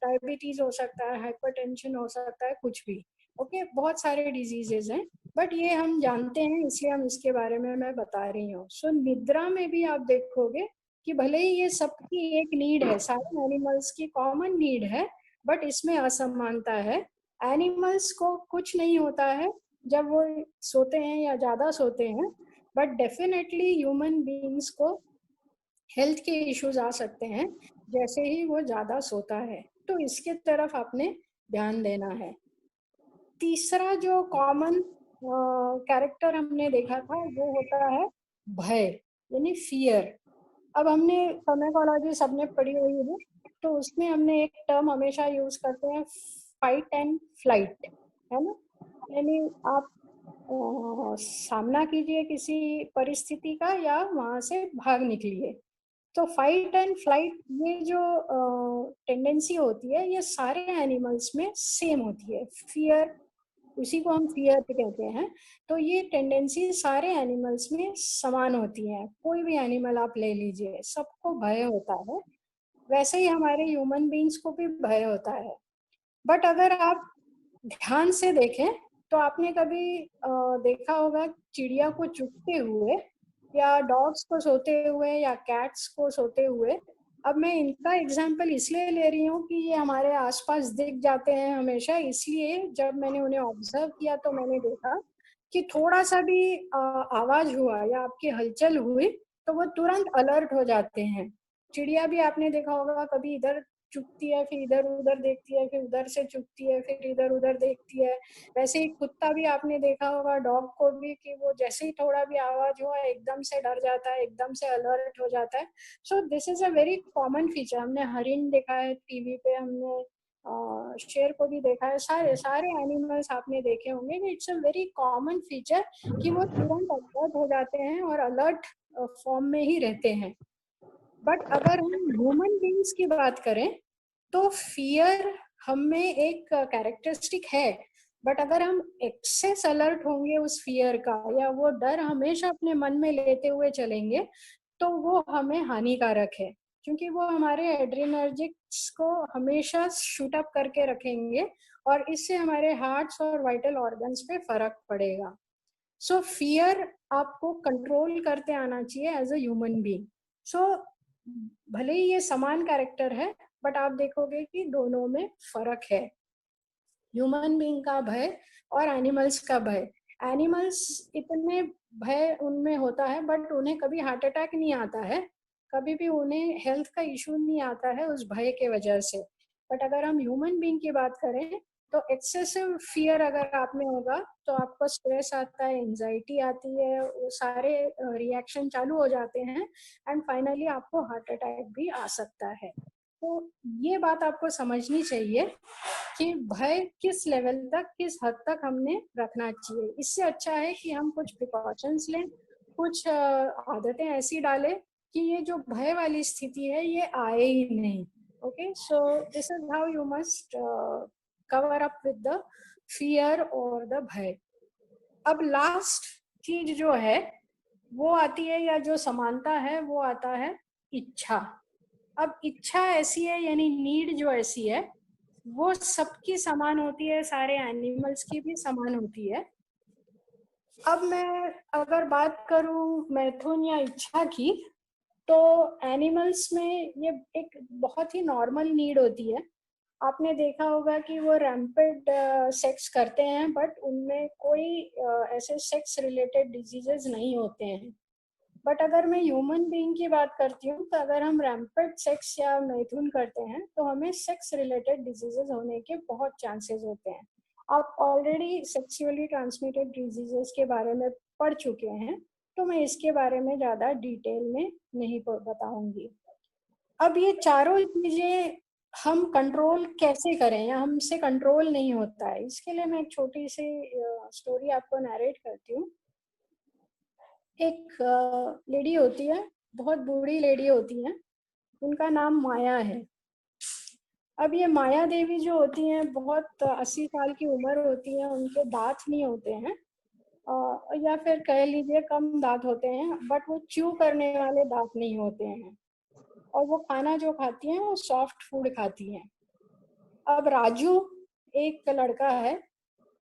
डायबिटीज हो सकता है, हाइपरटेंशन हो सकता है, कुछ भी। ओके बहुत सारे डिजीजेज हैं, बट ये हम जानते हैं इसलिए हम इसके बारे में मैं बता रही हूँ। सो निद्रा में भी आप देखोगे कि भले ही ये सबकी एक नीड है, सारे एनिमल्स की कॉमन नीड है, बट इसमें असमानता है। एनिमल्स को कुछ नहीं होता है जब वो सोते हैं या ज्यादा सोते हैं, बट डेफिनेटली ह्यूमन बीइंग्स को हेल्थ के इश्यूज आ सकते हैं जैसे ही वो ज्यादा सोता है। तो इसके तरफ आपने ध्यान देना है। तीसरा जो कॉमन कैरेक्टर हमने देखा था वो होता है भय, यानी फियर। अब हमने फार्माकोलॉजी सबने पढ़ी हुई है, तो उसमें हमने एक टर्म हमेशा यूज करते हैं, फाइट एंड फ्लाइट, है ना। यानी आप सामना कीजिए किसी परिस्थिति का या वहां से भाग निकलिए। तो फाइट एंड फ्लाइट ये जो टेंडेंसी होती है ये सारे एनिमल्स में सेम होती है। फियर, उसी को हम फियर कहते हैं। तो ये टेंडेंसी सारे एनिमल्स में समान होती है। कोई भी एनिमल आप ले लीजिए, सबको भय होता है। वैसे ही हमारे ह्यूमन बीइंग्स को भी भय होता है। बट अगर आप ध्यान से देखें तो आपने कभी देखा होगा चिड़िया को चुगते हुए, या डॉग्स को सोते हुए, या कैट्स को सोते हुए। अब मैं इनका एग्जाम्पल इसलिए ले रही हूँ कि ये हमारे आसपास दिख जाते हैं हमेशा, इसलिए जब मैंने उन्हें ऑब्जर्व किया तो मैंने देखा कि थोड़ा सा भी आवाज हुआ या आपकी हलचल हुई तो वो तुरंत अलर्ट हो जाते हैं। चिड़िया भी आपने देखा होगा, कभी इधर चुगती है, फिर इधर उधर देखती है, फिर उधर से चुगती है, फिर इधर उधर देखती है। वैसे ही कुत्ता भी आपने देखा होगा, डॉग को भी, कि वो जैसे ही थोड़ा भी आवाज हुआ एकदम से डर जाता है, एकदम से अलर्ट हो जाता है। So this is a very common feature. हमने हरिण देखा है टीवी पे, हमने शेर को भी देखा है, सारे सारे एनिमल्स आपने देखे होंगे कि it's a very common feature कि वो तुरंत अलर्ट हो जाते हैं और अलर्ट फॉर्म में ही रहते हैं। बट अगर हम ह्यूमन बीइंग्स की बात करें तो फियर हम में एक कैरेक्टरिस्टिक है, बट अगर हम एक्सेस अलर्ट होंगे उस फियर का, या वो डर हमेशा अपने मन में लेते हुए चलेंगे, तो वो हमें हानिकारक है, क्योंकि वो हमारे एड्रेनर्जिक्स को हमेशा शूट अप करके रखेंगे और इससे हमारे हार्ट्स और वाइटल ऑर्गन्स पे फर्क पड़ेगा। सो फियर आपको कंट्रोल करते आना चाहिए एज अ ह्यूमन बीइंग। सो भले ही ये समान कैरेक्टर है, बट आप देखोगे कि दोनों में फर्क है। ह्यूमन बीइंग का भय और एनिमल्स का भय। एनिमल्स इतने भय उनमें होता है बट उन्हें कभी हार्ट अटैक नहीं आता है, कभी भी उन्हें हेल्थ का इशू नहीं आता है उस भय के वजह से। बट अगर हम ह्यूमन बीइंग की बात करें तो एक्सेसिव फियर अगर आप में होगा तो आपको स्ट्रेस आता है, एंजाइटी आती है, वो सारे रिएक्शन चालू हो जाते हैं, एंड फाइनली आपको हार्ट अटैक भी आ सकता है। तो ये बात आपको समझनी चाहिए कि भय किस लेवल तक, किस हद तक हमने रखना चाहिए। इससे अच्छा है कि हम कुछ प्रिकॉशंस लें, कुछ आदतें ऐसी डालें कि ये जो भय वाली स्थिति है ये आए ही नहीं। Okay, so this is how you must cover up with the fear और द भय। अब लास्ट चीज जो है वो आती है, या जो समानता है वो आता है इच्छा। अब इच्छा ऐसी है, यानी नीड जो ऐसी है वो सबकी समान होती है, सारे एनिमल्स की भी समान होती है। अब मैं अगर बात करूं मैथुन या इच्छा की, तो एनिमल्स में ये एक बहुत ही नॉर्मल नीड होती है। आपने देखा होगा कि वो रैम्पेड सेक्स करते हैं, बट उनमें कोई ऐसे सेक्स रिलेटेड डिजीजेस नहीं होते हैं। बट अगर मैं ह्यूमन बीइंग की बात करती हूँ तो अगर हम रैम्पेड सेक्स या मैथुन करते हैं तो हमें सेक्स रिलेटेड डिजीजेस होने के बहुत चांसेस होते हैं। आप ऑलरेडी सेक्सुअली ट्रांसमिटेड डिजीजेस के बारे में पढ़ चुके हैं, तो मैं इसके बारे में ज़्यादा डिटेल में नहीं बताऊंगी। अब ये चारों चीज़ें हम कंट्रोल कैसे करें, या हमसे कंट्रोल नहीं होता है, इसके लिए मैं एक छोटी सी स्टोरी आपको नरेट करती हूँ। एक लेडी होती है, बहुत बूढ़ी लेडी होती है, उनका नाम माया है। अब ये माया देवी जो होती हैं बहुत 80 साल की उम्र होती है, उनके दांत नहीं होते हैं, या फिर कह लीजिए कम दांत होते हैं, बट वो च्यू करने वाले दांत नहीं होते हैं, और वो खाना जो खाती हैं वो सॉफ्ट फूड खाती हैं। अब राजू एक लड़का है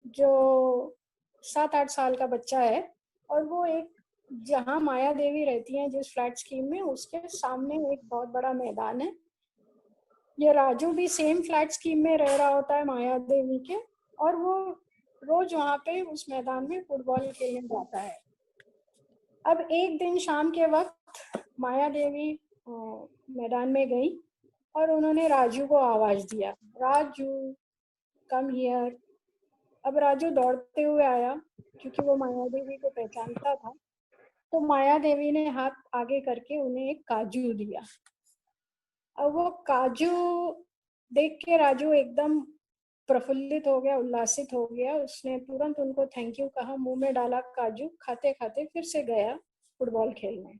जो 7-8 साल का बच्चा है, और वो एक, जहाँ माया देवी रहती हैं जिस फ्लैट स्कीम में, उसके सामने एक बहुत बड़ा मैदान है। ये राजू भी सेम फ्लैट स्कीम में रह रहा होता है माया देवी के, और वो रोज वहाँ पे उस मैदान में फुटबॉल खेलने जाता है। अब एक दिन शाम के वक्त माया देवी मैदान में गई और उन्होंने राजू को आवाज दिया, राजू कम हियर। अब राजू दौड़ते हुए आया, क्योंकि वो माया देवी को पहचानता था। तो माया देवी ने हाथ आगे करके उन्हें एक काजू दिया। अब वो काजू देख के राजू एकदम प्रफुल्लित हो गया, उल्लासित हो गया। उसने तुरंत उनको थैंक यू कहा, मुंह में डाला काजू, खाते खाते फिर से गया फुटबॉल खेलने।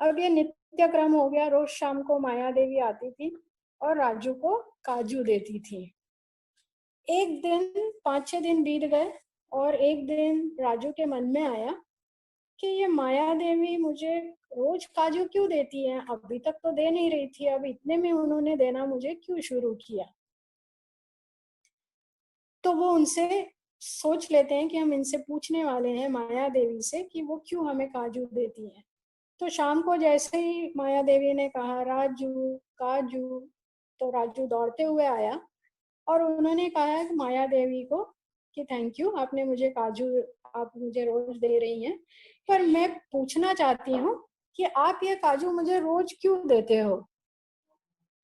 अब ये नित्य क्रम हो गया, रोज शाम को माया देवी आती थी और राजू को काजू देती थी। एक दिन 5-6 दिन बीत गए, और एक दिन राजू के मन में आया कि ये माया देवी मुझे रोज काजू क्यों देती है, अभी तक तो दे नहीं रही थी, अब इतने में उन्होंने देना मुझे क्यों शुरू किया। तो वो उनसे सोच लेते हैं कि हम इनसे पूछने वाले हैं माया देवी से कि वो क्यों हमें काजू देती हैं। तो शाम को जैसे ही माया देवी ने कहा राजू काजू, तो राजू दौड़ते हुए आया और उन्होंने कहा कि माया देवी को कि थैंक यू, आपने मुझे काजू, आप मुझे रोज दे रही हैं, पर मैं पूछना चाहती हूँ कि आप ये काजू मुझे रोज क्यों देते हो।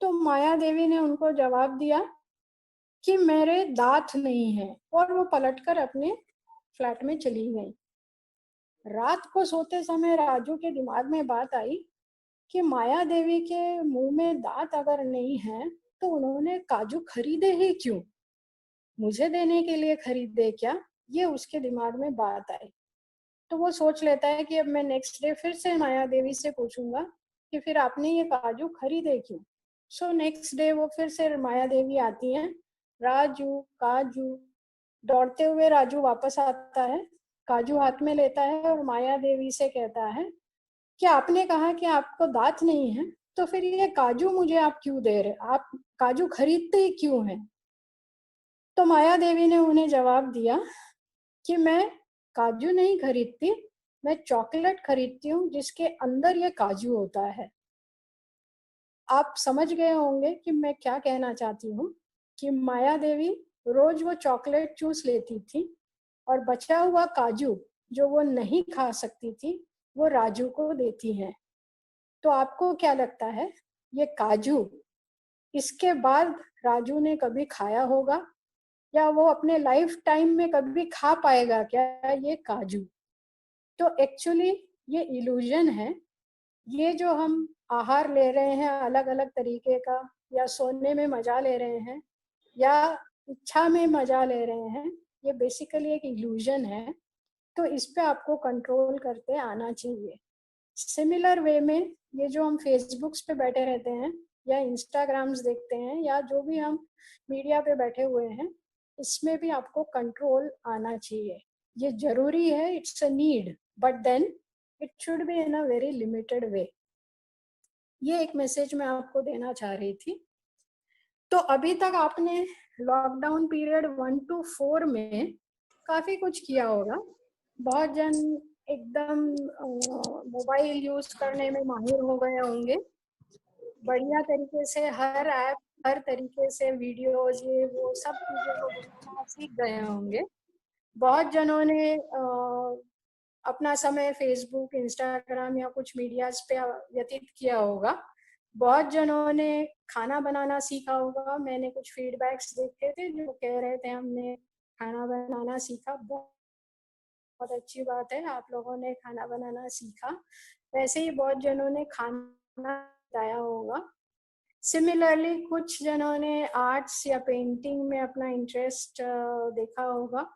तो माया देवी ने उनको जवाब दिया कि मेरे दांत नहीं है, और वो पलटकर अपने फ्लैट में चली गई। रात को सोते समय राजू के दिमाग में बात आई कि माया देवी के मुंह में दांत अगर नहीं है तो उन्होंने काजू खरीदे ही क्यों, मुझे देने के लिए खरीदे क्या, ये उसके दिमाग में बात आई। तो वो सोच लेता है कि अब मैं नेक्स्ट डे फिर से माया देवी से पूछूंगा कि फिर आपने ये काजू खरीदे क्यों। सो नेक्स्ट डे वो फिर से माया देवी आती हैं, राजू काजू, दौड़ते हुए राजू वापस आता है, काजू हाथ में लेता है और माया देवी से कहता है कि आपने कहा कि आपको दांत नहीं है, तो फिर ये काजू मुझे आप क्यों दे रहे, आप काजू खरीदते ही क्यों हैं। तो माया देवी ने उन्हें जवाब दिया कि मैं काजू नहीं खरीदती, मैं चॉकलेट खरीदती हूँ जिसके अंदर ये काजू होता है। आप समझ गए होंगे कि मैं क्या कहना चाहती हूँ, कि माया देवी रोज वो चॉकलेट चूस लेती थी और बचा हुआ काजू जो वो नहीं खा सकती थी वो राजू को देती हैं। तो आपको क्या लगता है, ये काजू इसके बाद राजू ने कभी खाया होगा, या वो अपने लाइफ टाइम में कभी खा पाएगा क्या ये काजू। तो एक्चुअली ये इल्यूजन है। ये जो हम आहार ले रहे हैं अलग अलग तरीके का, या सोने में मजा ले रहे हैं, या इच्छा में मजा ले रहे हैं, ये बेसिकली एक इल्यूजन है। तो इस पे आपको कंट्रोल करते आना चाहिए। सिमिलर वे में ये जो हम फेसबुक्स पे बैठे रहते हैं या इंस्टाग्राम्स देखते हैं या जो भी हम मीडिया पे बैठे हुए हैं, इसमें भी आपको कंट्रोल आना चाहिए। ये जरूरी है, it's a need, but then it should be in a very limited way. ये एक मैसेज मैं आपको देना चाह रही थी। तो अभी तक आपने लॉकडाउन पीरियड 1 to 4 में काफी कुछ किया होगा। बहुत जन एकदम मोबाइल यूज करने में माहिर हो गए होंगे, बढ़िया तरीके से हर ऐप, हर तरीके से वीडियोज, ये वो सब चीजें वो बनाना सीख गए होंगे। बहुत जनों ने अपना समय फेसबुक, इंस्टाग्राम या कुछ मीडियाज पे व्यतीत किया होगा। बहुत जनों ने खाना बनाना सीखा होगा। मैंने कुछ फीडबैक्स देखे थे जो कह रहे थे हमने खाना बनाना सीखा। बहुत अच्छी बात है, आप लोगों ने खाना बनाना सीखा। वैसे ही बहुत जनों ने खाना बताया होगा। सिमिलरली कुछ जनों ने आर्ट्स या पेंटिंग में अपना इंटरेस्ट देखा होगा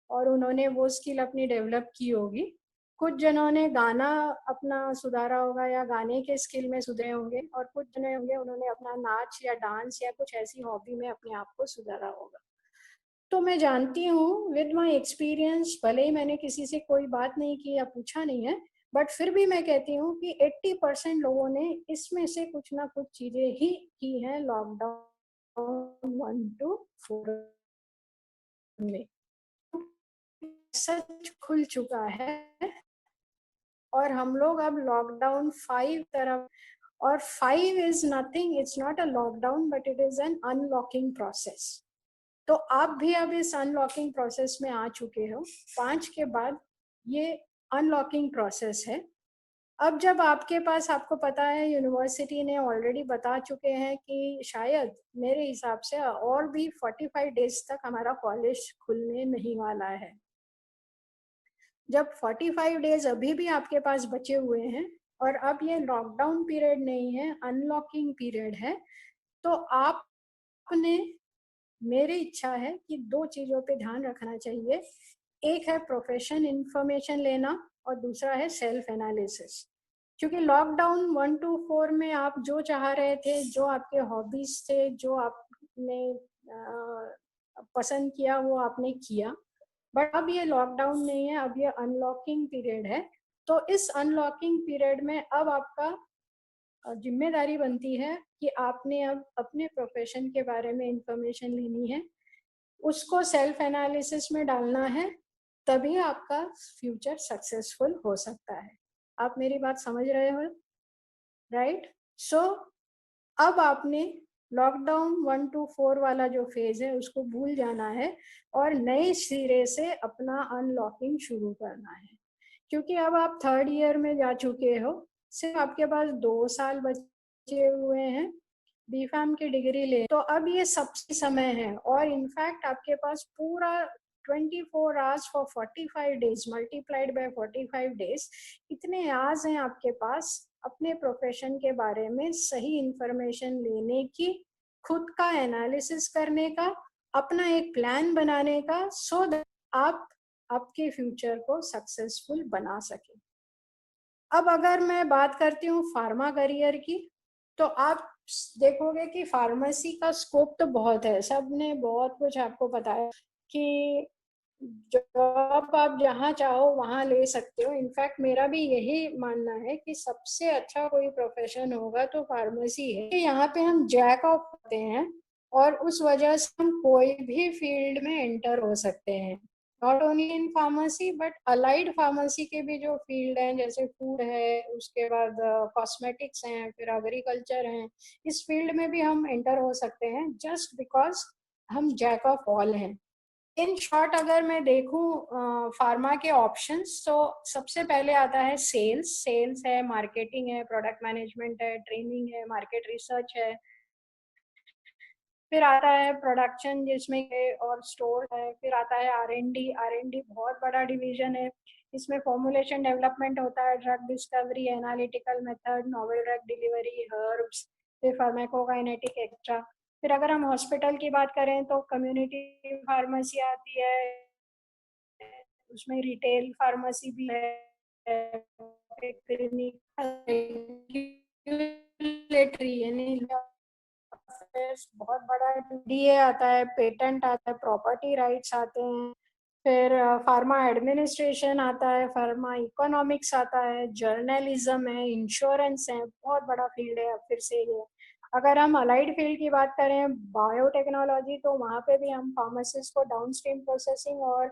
और उन्होंने वो स्किल अपनी डेवलप की होगी। कुछ जनों ने गाना अपना सुधारा होगा या गाने के स्किल में सुधरे होंगे, और कुछ जने होंगे उन्होंने अपना नाच या डांस या कुछ ऐसी हॉबी में अपने आप को सुधारा होगा। तो मैं जानती हूँ विद माई एक्सपीरियंस, भले ही मैंने किसी से कोई बात नहीं की या पूछा नहीं है, बट फिर भी मैं कहती हूँ कि 80% लोगों ने इसमें से कुछ ना कुछ चीजें ही की हैं लॉकडाउन 1 to 4 में। सच खुल चुका है और हम लोग अब लॉकडाउन 5 तरफ, और 5 is nothing, it's not a lockdown but it is an unlocking process. तो आप भी अब इस अनलॉकिंग प्रोसेस में आ चुके हो। 5 के बाद ये अनलॉकिंग प्रोसेस है। अब जब आपके पास, आपको पता है यूनिवर्सिटी ने ऑलरेडी बता चुके हैं कि शायद मेरे हिसाब से और भी 45 डेज तक हमारा कॉलेज खुलने नहीं वाला है। जब 45 डेज अभी भी आपके पास बचे हुए हैं और अब ये लॉकडाउन पीरियड नहीं है, अनलॉकिंग पीरियड है, तो आपने, मेरी इच्छा है कि 2 चीजों पे ध्यान रखना चाहिए। एक है प्रोफेशन इंफॉर्मेशन लेना और दूसरा है सेल्फ एनालिसिस। क्योंकि लॉकडाउन 1 to 4 में आप जो चाह रहे थे, जो आपके हॉबीज थे, जो आपने पसंद किया वो आपने किया, बट अब ये लॉकडाउन नहीं है, अब ये अनलॉकिंग पीरियड है। तो इस अनलॉकिंग पीरियड में अब आपका जिम्मेदारी बनती है कि आपने अब अपने प्रोफेशन के बारे में इंफॉर्मेशन लेनी है, उसको सेल्फ एनालिसिस में डालना है, तभी आपका फ्यूचर सक्सेसफुल हो सकता है। आप मेरी बात समझ रहे हो, राइट? सो अब आपने लॉकडाउन 1 to 4 वाला जो फेज है उसको भूल जाना है और नए सिरे से अपना अनलॉकिंग शुरू करना है। क्योंकि अब आप 3rd ईयर में जा चुके हो, सिर्फ आपके पास 2 साल बचे हुए हैं बी फार्म की डिग्री ले, तो अब ये सबसे समय है। और इनफैक्ट आपके पास पूरा 24 hours for 45 days multiplied by 45 days, इतने आवर्स हैं आपके पास अपने प्रोफेशन के बारे में सही इंफॉर्मेशन लेने की, खुद का एनालिसिस करने का, अपना एक प्लान बनाने का, सो दैट आप आपके फ्यूचर को सक्सेसफुल बना सके। अब अगर मैं बात करती हूँ फार्मा करियर की, तो आप देखोगे कि फार्मेसी का स्कोप तो बहुत है, सबने बहुत कुछ आपको बताया कि जॉब आप जहाँ चाहो वहाँ ले सकते हो। इनफैक्ट मेरा भी यही मानना है कि सबसे अच्छा कोई प्रोफेशन होगा तो फार्मेसी है। यहाँ पे हम जैक ऑफ होते हैं और उस वजह से हम कोई भी फील्ड में एंटर हो सकते हैं, not only in pharmacy but allied pharmacy के भी जो फील्ड हैं, जैसे फूड है, उसके बाद कॉस्मेटिक्स हैं, फिर एग्रीकल्चर हैं, इस फील्ड में भी हम एंटर हो सकते हैं जस्ट बिकॉज हम जैक ऑफ ऑल हैं। इन शॉर्ट अगर मैं देखूं फार्मा के ऑप्शंस, तो सबसे पहले आता है सेल्स। सेल्स है, मार्केटिंग है, प्रोडक्ट मैनेजमेंट है, ट्रेनिंग है, मार्केट रिसर्च है। फिर आता है प्रोडक्शन जिसमें और स्टोर है। फिर आता है आर एन डी बहुत बड़ा डिवीजन है, इसमें फॉर्मुलेशन डेवलपमेंट होता है, drug discovery, analytical method, novel drug delivery, herbs, फिर फार्माकोकाइनेटिक एक्स्ट्रा। फिर अगर हम हॉस्पिटल की बात करें तो कम्युनिटी फार्मेसी आती है, उसमें रिटेल फार्मेसी भी है, रेगुलेटरी यानी बहुत बड़ा डीए आता है, पेटेंट आता है, प्रॉपर्टी राइट्स आते हैं, फिर फार्मा एडमिनिस्ट्रेशन आता है, फार्मा इकोनॉमिक्स आता है, जर्नलिज्म है, इंश्योरेंस है, बहुत बड़ा फील्ड है। फिर से ये अगर हम अलाइड फील्ड की बात करें, बायोटेक्नोलॉजी, तो वहाँ पे भी हम फार्मासिस्ट को डाउनस्ट्रीम प्रोसेसिंग और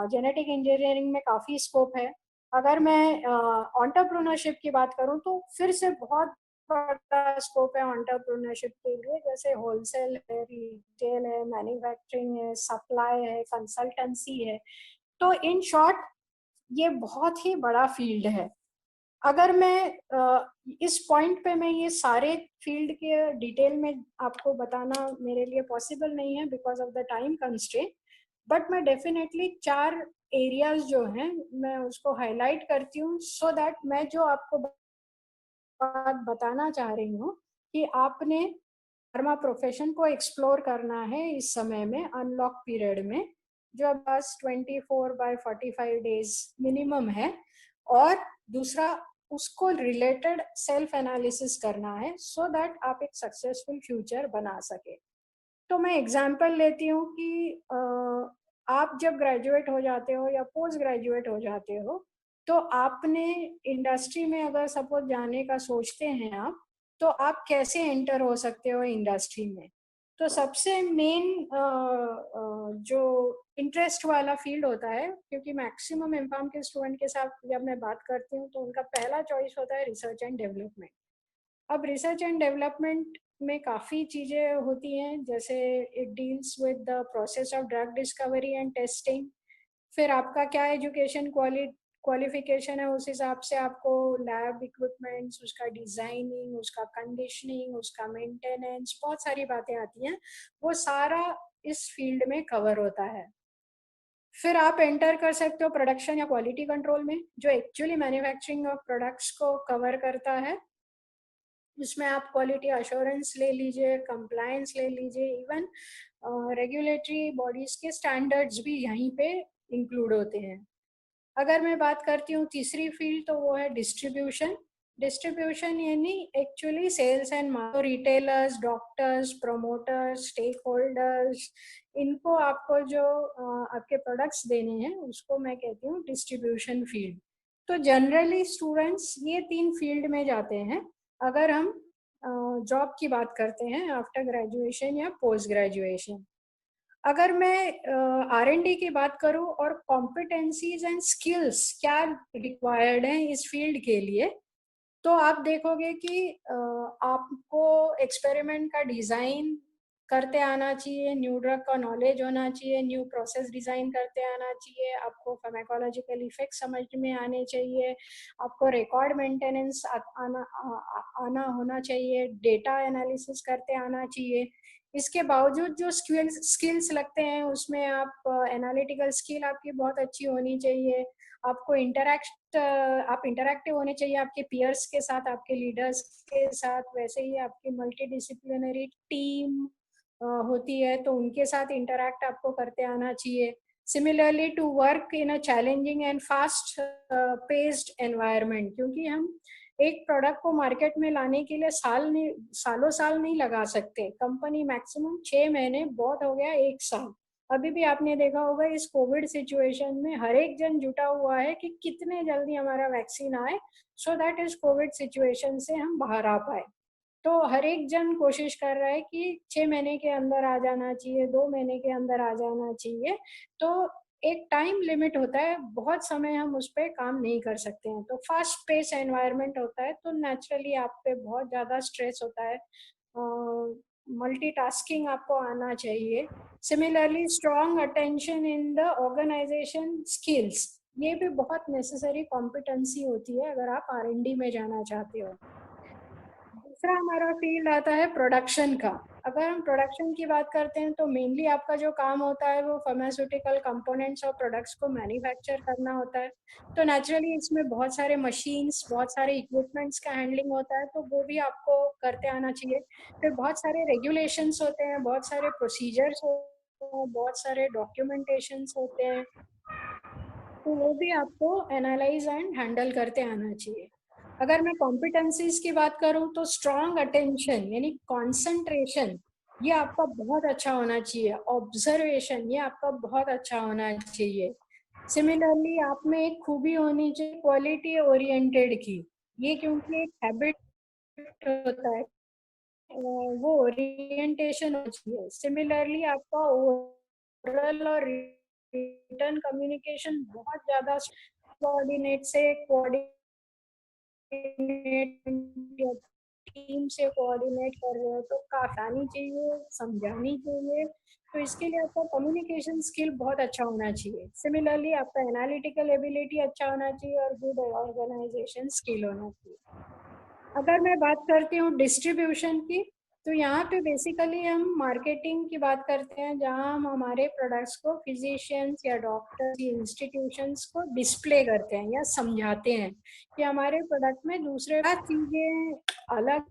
जेनेटिक इंजीनियरिंग में काफ़ी स्कोप है। अगर मैं एंटरप्रेन्योरशिप की बात करूँ तो फिर से बहुत बड़ा स्कोप है एंटरप्रेन्योरशिप के लिए, जैसे होलसेल है, रिटेल है, मैन्युफैक्चरिंग है, सप्लाई है, कंसल्टेंसी है। तो इन शॉर्ट ये बहुत ही बड़ा फील्ड है। अगर मैं इस पॉइंट पे मैं ये सारे फील्ड के डिटेल में आपको बताना मेरे लिए पॉसिबल नहीं है because of the time constraint, but मैं डेफिनेटली 4 एरियाज जो हैं मैं उसको हाईलाइट करती हूँ, सो दैट मैं जो आपको बात बताना चाह रही हूँ कि आपने फार्मा प्रोफेशन को एक्सप्लोर करना है इस समय में, अनलॉक पीरियड में, जो बस 24/45 डेज मिनिमम है। और दूसरा उसको रिलेटेड सेल्फ एनालिसिस करना है, सो दैट आप एक सक्सेसफुल फ्यूचर बना सके। तो मैं एग्जांपल लेती हूँ कि आप जब ग्रेजुएट हो जाते हो या पोस्ट ग्रेजुएट हो जाते हो, तो आपने इंडस्ट्री में अगर सपोज जाने का सोचते हैं आप, तो आप कैसे एंटर हो सकते हो इंडस्ट्री में। तो सबसे मेन जो इंटरेस्ट वाला फील्ड होता है, क्योंकि मैक्सिमम एमकॉम के स्टूडेंट के साथ जब मैं बात करती हूँ तो उनका पहला चॉइस होता है रिसर्च एंड डेवलपमेंट। अब रिसर्च एंड डेवलपमेंट में काफ़ी चीज़ें होती हैं, जैसे it deals with the process of drug discovery and testing. फिर आपका क्या एजुकेशन क्वालिफिकेशन है, उस हिसाब से आपको लैब इक्विपमेंट्स, उसका डिज़ाइनिंग, उसका कंडीशनिंग, उसका मेंटेनेंस, बहुत सारी बातें आती हैं, वो सारा इस फील्ड में कवर होता है। फिर आप एंटर कर सकते हो प्रोडक्शन या क्वालिटी कंट्रोल में, जो एक्चुअली मैन्युफैक्चरिंग ऑफ प्रोडक्ट्स को कवर करता है। इसमें आप क्वालिटी अश्योरेंस ले लीजिए, कंप्लायंस ले लीजिए, इवन रेगुलेटरी बॉडीज के स्टैंडर्ड्स भी यहीं पे इंक्लूड होते हैं। अगर मैं बात करती हूँ तीसरी फील्ड, तो वो है डिस्ट्रीब्यूशन। डिस्ट्रीब्यूशन यानी actually sales and retailers, doctors, promoters, stakeholders, इनको आपको जो आपके प्रोडक्ट्स देने हैं उसको मैं कहती हूँ डिस्ट्रीब्यूशन फील्ड। तो जनरली स्टूडेंट्स ये 3 फील्ड में जाते हैं अगर हम जॉब की बात करते हैं आफ्टर ग्रेजुएशन या पोस्ट ग्रेजुएशन। अगर मैं R&D की बात करूं और कॉम्पिटेंसीज एंड स्किल्स क्या रिक्वायर्ड हैं इस फील्ड के लिए, तो आप देखोगे कि आपको एक्सपेरिमेंट का डिज़ाइन करते आना चाहिए, न्यू ड्रग का नॉलेज होना चाहिए, न्यू प्रोसेस डिज़ाइन करते आना चाहिए, आपको फार्माकोलॉजिकल इफेक्ट समझ में आने चाहिए, आपको रिकॉर्ड मेंटेनेंस आना होना चाहिए, डेटा एनालिसिस करते आना चाहिए। इसके बावजूद जो स्किल्स लगते हैं उसमें आप एनालिटिकल स्किल आपकी बहुत अच्छी होनी चाहिए, आपको आप इंटरैक्टिव होने चाहिए आपके पीयर्स के साथ, आपके लीडर्स के साथ। वैसे ही आपकी मल्टी डिसिप्लिनरी टीम होती है, तो उनके साथ इंटरैक्ट आपको करते आना चाहिए। Similarly to work in a challenging and fast paced environment, क्योंकि हम एक प्रोडक्ट को मार्केट में लाने के लिए सालों साल नहीं लगा सकते। कंपनी मैक्सिमम 6 महीने, बहुत हो गया 1 साल। अभी भी आपने देखा होगा इस कोविड सिचुएशन में हर एक जन जुटा हुआ है कि कितने जल्दी हमारा वैक्सीन आए, सो दैट इस कोविड सिचुएशन से हम बाहर आ पाए। तो हर एक जन कोशिश कर रहा है कि 6 महीने के अंदर आ जाना चाहिए, 2 महीने के अंदर आ जाना चाहिए। तो एक टाइम लिमिट होता है, बहुत समय हम उस पर काम नहीं कर सकते हैं। तो फास्ट पेस एनवायरनमेंट होता है, तो नेचुरली आप पे बहुत ज़्यादा स्ट्रेस होता है, मल्टीटास्किंग आपको आना चाहिए। Similarly strong attention in the organization skills, ये भी बहुत नेसेसरी कॉम्पिटेंसी होती है अगर आप R&D में जाना चाहते हो। दूसरा हमारा फील्ड आता है प्रोडक्शन का। अगर हम प्रोडक्शन की बात करते हैं तो मेनली आपका जो काम होता है वो फार्मास्यूटिकल कंपोनेंट्स और प्रोडक्ट्स को मैन्युफैक्चर करना होता है। तो नेचुरली इसमें बहुत सारे मशीन्स, बहुत सारे इक्विपमेंट्स का हैंडलिंग होता है, तो वो भी आपको करते आना चाहिए। फिर बहुत सारे रेगुलेशंस होते हैं, बहुत सारे प्रोसीजर्स होते हैं, बहुत सारे डॉक्यूमेंटेशंस होते हैं, तो वो भी आपको एनालाइज एंड हैंडल करते आना चाहिए। अगर मैं कॉम्पिटेंसीज की बात करूं तो स्ट्रॉन्ग अटेंशन यानी कॉन्सेंट्रेशन, ये आपका बहुत अच्छा होना चाहिए। ऑब्जर्वेशन, ये आपका बहुत अच्छा होना चाहिए। सिमिलरली आप में एक खूबी होनी चाहिए क्वालिटी ओरिएंटेड की, ये क्योंकि एक हैबिट होता है, वो ओरिएंटेशन होनी चाहिए। सिमिलरली आपका ओरल और रिटर्न कम्युनिकेशन बहुत ज्यादा कोऑर्डिनेट से कोऑर्डिनेट टीम से कोऑर्डिनेट कर रहे हो तो काफी आनी चाहिए, समझानी चाहिए। तो इसके लिए आपका कम्युनिकेशन स्किल बहुत अच्छा होना चाहिए। सिमिलरली आपका एनालिटिकल एबिलिटी अच्छा होना चाहिए और गुड ऑर्गेनाइजेशन स्किल होना चाहिए। अगर मैं बात करती हूँ डिस्ट्रीब्यूशन की, तो यहाँ पे बेसिकली हम मार्केटिंग की बात करते हैं, जहाँ हम हमारे प्रोडक्ट्स को फिजिशियंस या डॉक्टर्स या इंस्टीट्यूशंस को डिस्प्ले करते हैं या समझाते हैं कि हमारे प्रोडक्ट में दूसरे क्या चीज़ें अलग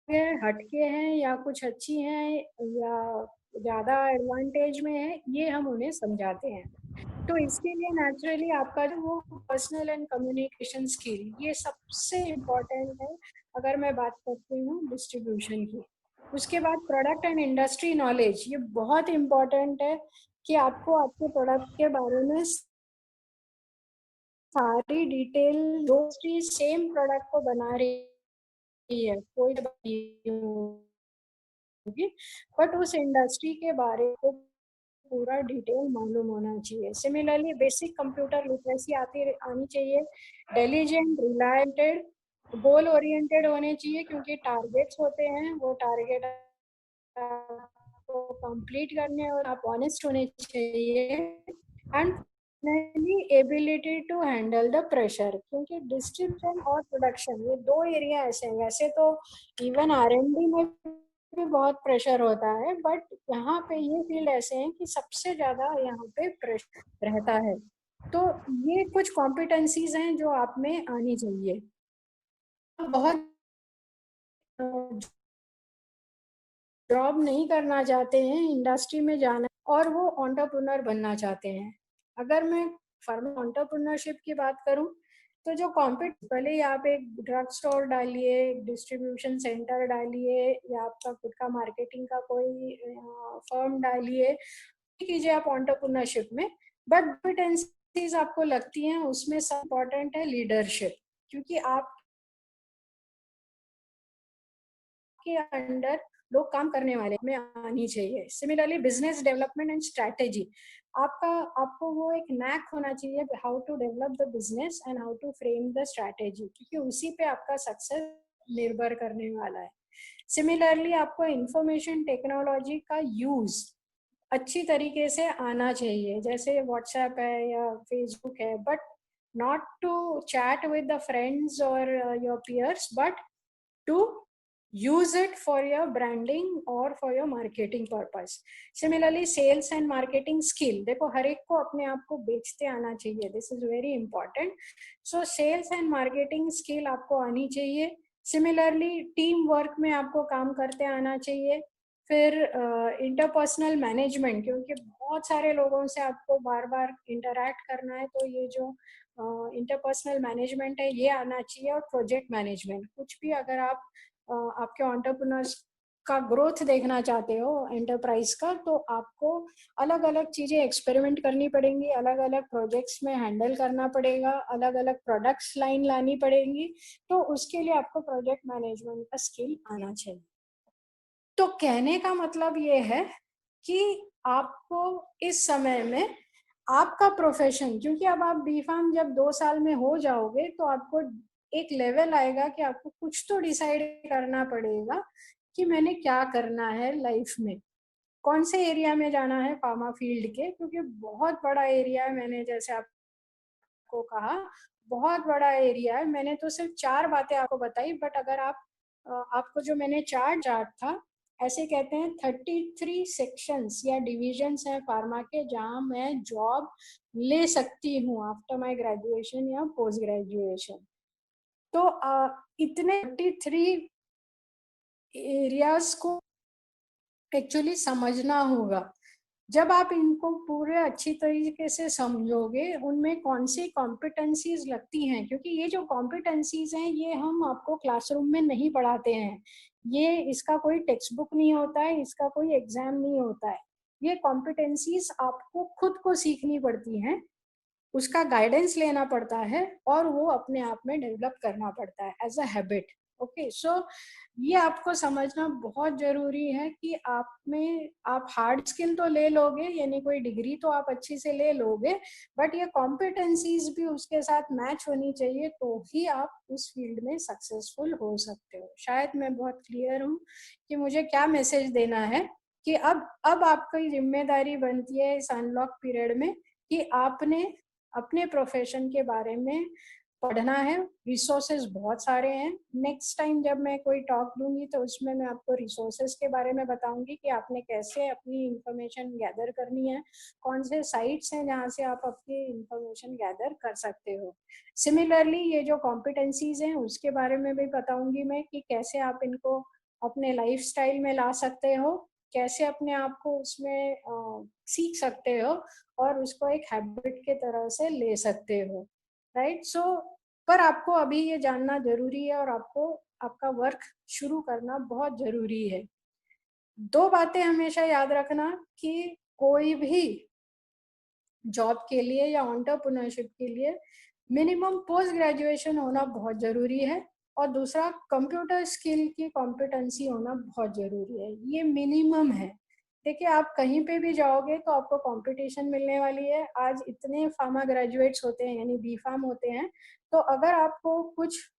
है, हटके हैं या कुछ अच्छी हैं या ज़्यादा एडवांटेज में है, ये हम उन्हें समझाते हैं। तो इसके लिए नेचुरली आपका जो वो पर्सनल एंड कम्युनिकेशन स्किल ये सबसे इम्पोर्टेंट है, अगर मैं बात करती हूँ डिस्ट्रीब्यूशन की। उसके बाद प्रोडक्ट एंड इंडस्ट्री नॉलेज, ये बहुत इम्पोर्टेंट है कि आपको आपके प्रोडक्ट के बारे में सारी डिटेल, जो चीज सेम प्रोडक्ट को बना रही है कोई होगी, बट उस इंडस्ट्री के बारे को पूरा डिटेल मालूम होना चाहिए। सिमिलरली बेसिक कंप्यूटर लिटरेसी आनी चाहिए। डिलीजेंट, रिलायंटेड, गोल ओरिएंटेड होने चाहिए, क्योंकि टारगेट्स होते हैं, वो टारगेट आपको कंप्लीट करने और आप ऑनेस्ट होने चाहिए। And finally ability to handle the pressure, क्योंकि डिस्ट्रीब्यूशन और प्रोडक्शन ये दो एरिया ऐसे हैं। वैसे तो इवन R&D में भी बहुत प्रेशर होता है, बट यहाँ पे ये फील्ड ऐसे हैं कि सबसे ज्यादा यहाँ पे प्रेशर रहता है। तो ये कुछ कॉम्पिटेंसीज हैं जो आप में आनी चाहिए। बहुत जॉब नहीं करना चाहते हैं, इंडस्ट्री में जाना और वो एंटरप्रेन्योर बनना चाहते हैं। अगर मैं फार्मा एंटरप्रेन्योरशिप की बात करूं, तो जो कॉम्पिट, भले ही आप एक ड्रग स्टोर डालिए, डिस्ट्रीब्यूशन सेंटर डालिए, या आपका खुद का मार्केटिंग का कोई फर्म डालिए, कीजिए आप एंटरप्रेन्योरशिप में, बट कॉम्पिटेंसीज आपको लगती हैं उसमें सब इम्पोर्टेंट है लीडरशिप, क्योंकि आप के अंडर लोग काम करने वाले में आनी चाहिए। Similarly business development and strategy, आपका आपको वो एक नैक होना चाहिए how to develop the business and how to frame the strategy, क्योंकि उसी पे आपका सक्सेस निर्भर करने वाला है। सिमिलरली आपको इंफॉर्मेशन टेक्नोलॉजी का यूज अच्छी तरीके से आना चाहिए, जैसे व्हाट्सएप है या फेसबुक है, but not to chat with the friends और your peers, but to use it for your branding or for your marketing purpose. Similarly sales and marketing skill, देखो हर एक को अपने आप को बेचते आना चाहिए, this is very important. So sales and marketing skill आपको आनी चाहिए। Similarly टीम वर्क में आपको काम करते आना चाहिए। फिर इंटरपर्सनल मैनेजमेंट, क्योंकि बहुत सारे लोगों से आपको बार बार इंटरैक्ट करना है, तो ये जो इंटरपर्सनल मैनेजमेंट है ये आना चाहिए। और प्रोजेक्ट मैनेजमेंट, कुछ भी अगर आप आपके एंटरप्रेन्योर्स का ग्रोथ देखना चाहते हो एंटरप्राइज का, तो आपको अलग अलग चीजें एक्सपेरिमेंट करनी पड़ेंगी, अलग अलग प्रोजेक्ट्स में हैंडल करना पड़ेगा, अलग अलग प्रोडक्ट्स लाइन लानी पड़ेगी, तो उसके लिए आपको प्रोजेक्ट मैनेजमेंट का स्किल आना चाहिए। तो कहने का मतलब ये है कि आपको इस समय में आपका प्रोफेशन, क्योंकि अब आप बी फार्म जब 2 साल में हो जाओगे, तो आपको एक लेवल आएगा कि आपको कुछ तो डिसाइड करना पड़ेगा कि मैंने क्या करना है लाइफ में, कौन से एरिया में जाना है फार्मा फील्ड के, क्योंकि बहुत बड़ा एरिया है। मैंने जैसे आपको कहा बहुत बड़ा एरिया है, मैंने तो सिर्फ 4 बातें आपको बताई, बट अगर आप आपको जो मैंने चार्ट था, ऐसे कहते हैं 33 सेक्शंस या डिविजन्स हैं फार्मा के, जहां मैं जॉब ले सकती हूँ आफ्टर माय ग्रेजुएशन या पोस्ट ग्रेजुएशन। तो इतने 33 एरियाज को एक्चुअली समझना होगा। जब आप इनको पूरे अच्छी तरीके से समझोगे, उनमें कौन सी कॉम्पिटेंसीज लगती हैं, क्योंकि ये जो कॉम्पिटेंसीज हैं ये हम आपको क्लासरूम में नहीं पढ़ाते हैं, ये इसका कोई टेक्स्ट बुक नहीं होता है, इसका कोई एग्जाम नहीं होता है। ये कॉम्पिटेंसीज आपको खुद को सीखनी पड़ती हैं, उसका गाइडेंस लेना पड़ता है, और वो अपने आप में डेवलप करना पड़ता है एज अ हैबिट। ओके, सो ये आपको समझना बहुत जरूरी है कि आप हार्ड स्किल तो ले लोगे, यानी कोई डिग्री तो आप अच्छी से ले लोगे, बट ये कॉम्पिटेंसीज भी उसके साथ मैच होनी चाहिए, तो ही आप उस फील्ड में सक्सेसफुल हो सकते हो। शायद मैं बहुत क्लियर हूँ कि मुझे क्या मैसेज देना है, कि अब आपकी जिम्मेदारी बनती है इस अनलॉक पीरियड में कि आपने अपने प्रोफेशन के बारे में पढ़ना है। रिसोर्सेज बहुत सारे हैं, नेक्स्ट टाइम जब मैं कोई टॉक दूंगी तो उसमें मैं आपको रिसोर्सेज के बारे में बताऊंगी कि आपने कैसे अपनी इंफॉर्मेशन गैदर करनी है, कौन से साइट्स हैं जहाँ से आप अपनी इंफॉर्मेशन गैदर कर सकते हो। सिमिलरली ये जो कॉम्पिटेंसीज हैं उसके बारे में भी बताऊंगी मैं कि कैसे आप इनको अपने लाइफ स्टाइल में ला सकते हो, कैसे अपने आप को उसमें सीख सकते हो और उसको एक हैबिट के तरह से ले सकते हो, राइट। सो पर आपको अभी ये जानना जरूरी है और आपको आपका वर्क शुरू करना बहुत जरूरी है। दो बातें हमेशा याद रखना कि कोई भी जॉब के लिए या एंटरप्रेन्योरशिप के लिए मिनिमम पोस्ट ग्रेजुएशन होना बहुत जरूरी है, और दूसरा कंप्यूटर स्किल की कॉम्पिटेंसी होना बहुत जरूरी है। ये मिनिमम है। देखिए, आप कहीं पे भी जाओगे तो आपको कंपटीशन मिलने वाली है। आज इतने फार्मा ग्रेजुएट्स होते हैं, यानी बी फार्म होते हैं, तो अगर आपको कुछ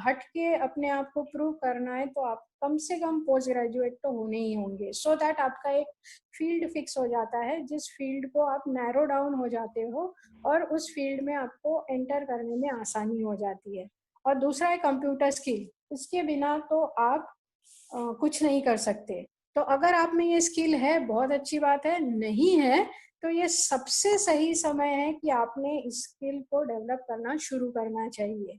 हट के अपने आप को प्रूव करना है तो आप कम से कम पोस्ट ग्रेजुएट तो होने ही होंगे, सो दैट आपका एक फील्ड फिक्स हो जाता है, जिस फील्ड को आप नैरो डाउन हो जाते हो और उस फील्ड में आपको एंटर करने में आसानी हो जाती है। और दूसरा है कंप्यूटर स्किल। इसके बिना तो आप कुछ नहीं कर सकते। तो अगर आप में ये स्किल है, बहुत अच्छी बात है। नहीं है तो ये सबसे सही समय है कि आपने इस स्किल को डेवलप करना शुरू करना चाहिए,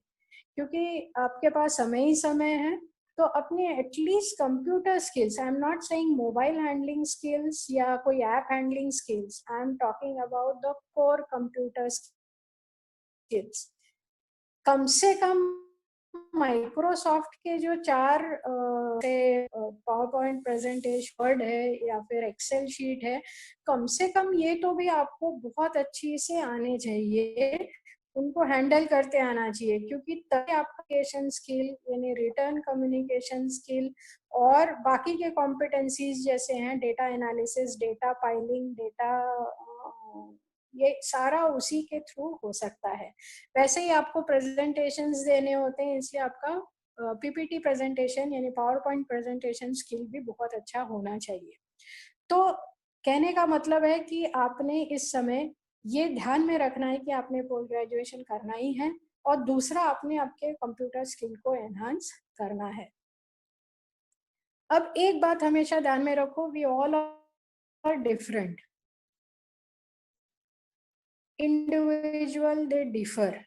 क्योंकि आपके पास समय ही समय है। तो अपने at least computer skills, I am not saying mobile handling skills या कोई app handling skills, I am talking about the core computer skills. कम से कम माइक्रोसॉफ्ट के जो चार पावर पॉइंट प्रेजेंटेशन, वर्ड है या फिर एक्सेल शीट है, कम से कम ये तो भी आपको बहुत अच्छी से आने चाहिए, उनको हैंडल करते आना चाहिए, क्योंकि तभी एप्लीकेशन स्किल यानी रिटर्न कम्युनिकेशन स्किल और बाकी के कॉम्पिटेंसीज जैसे हैं data analysis, data piling, data, ये सारा उसी के थ्रू हो सकता है। वैसे ही आपको प्रेजेंटेशंस देने होते हैं, इसलिए आपका पीपीटी प्रेजेंटेशन यानी पावर पॉइंट प्रेजेंटेशन स्किल भी बहुत अच्छा होना चाहिए। तो कहने का मतलब है कि आपने इस समय ये ध्यान में रखना है कि आपने पोस्ट ग्रेजुएशन करना ही है, और दूसरा आपने आपके कंप्यूटर स्किल को एनहांस करना है। अब एक बात हमेशा ध्यान में रखो, we all are different, individual they differ.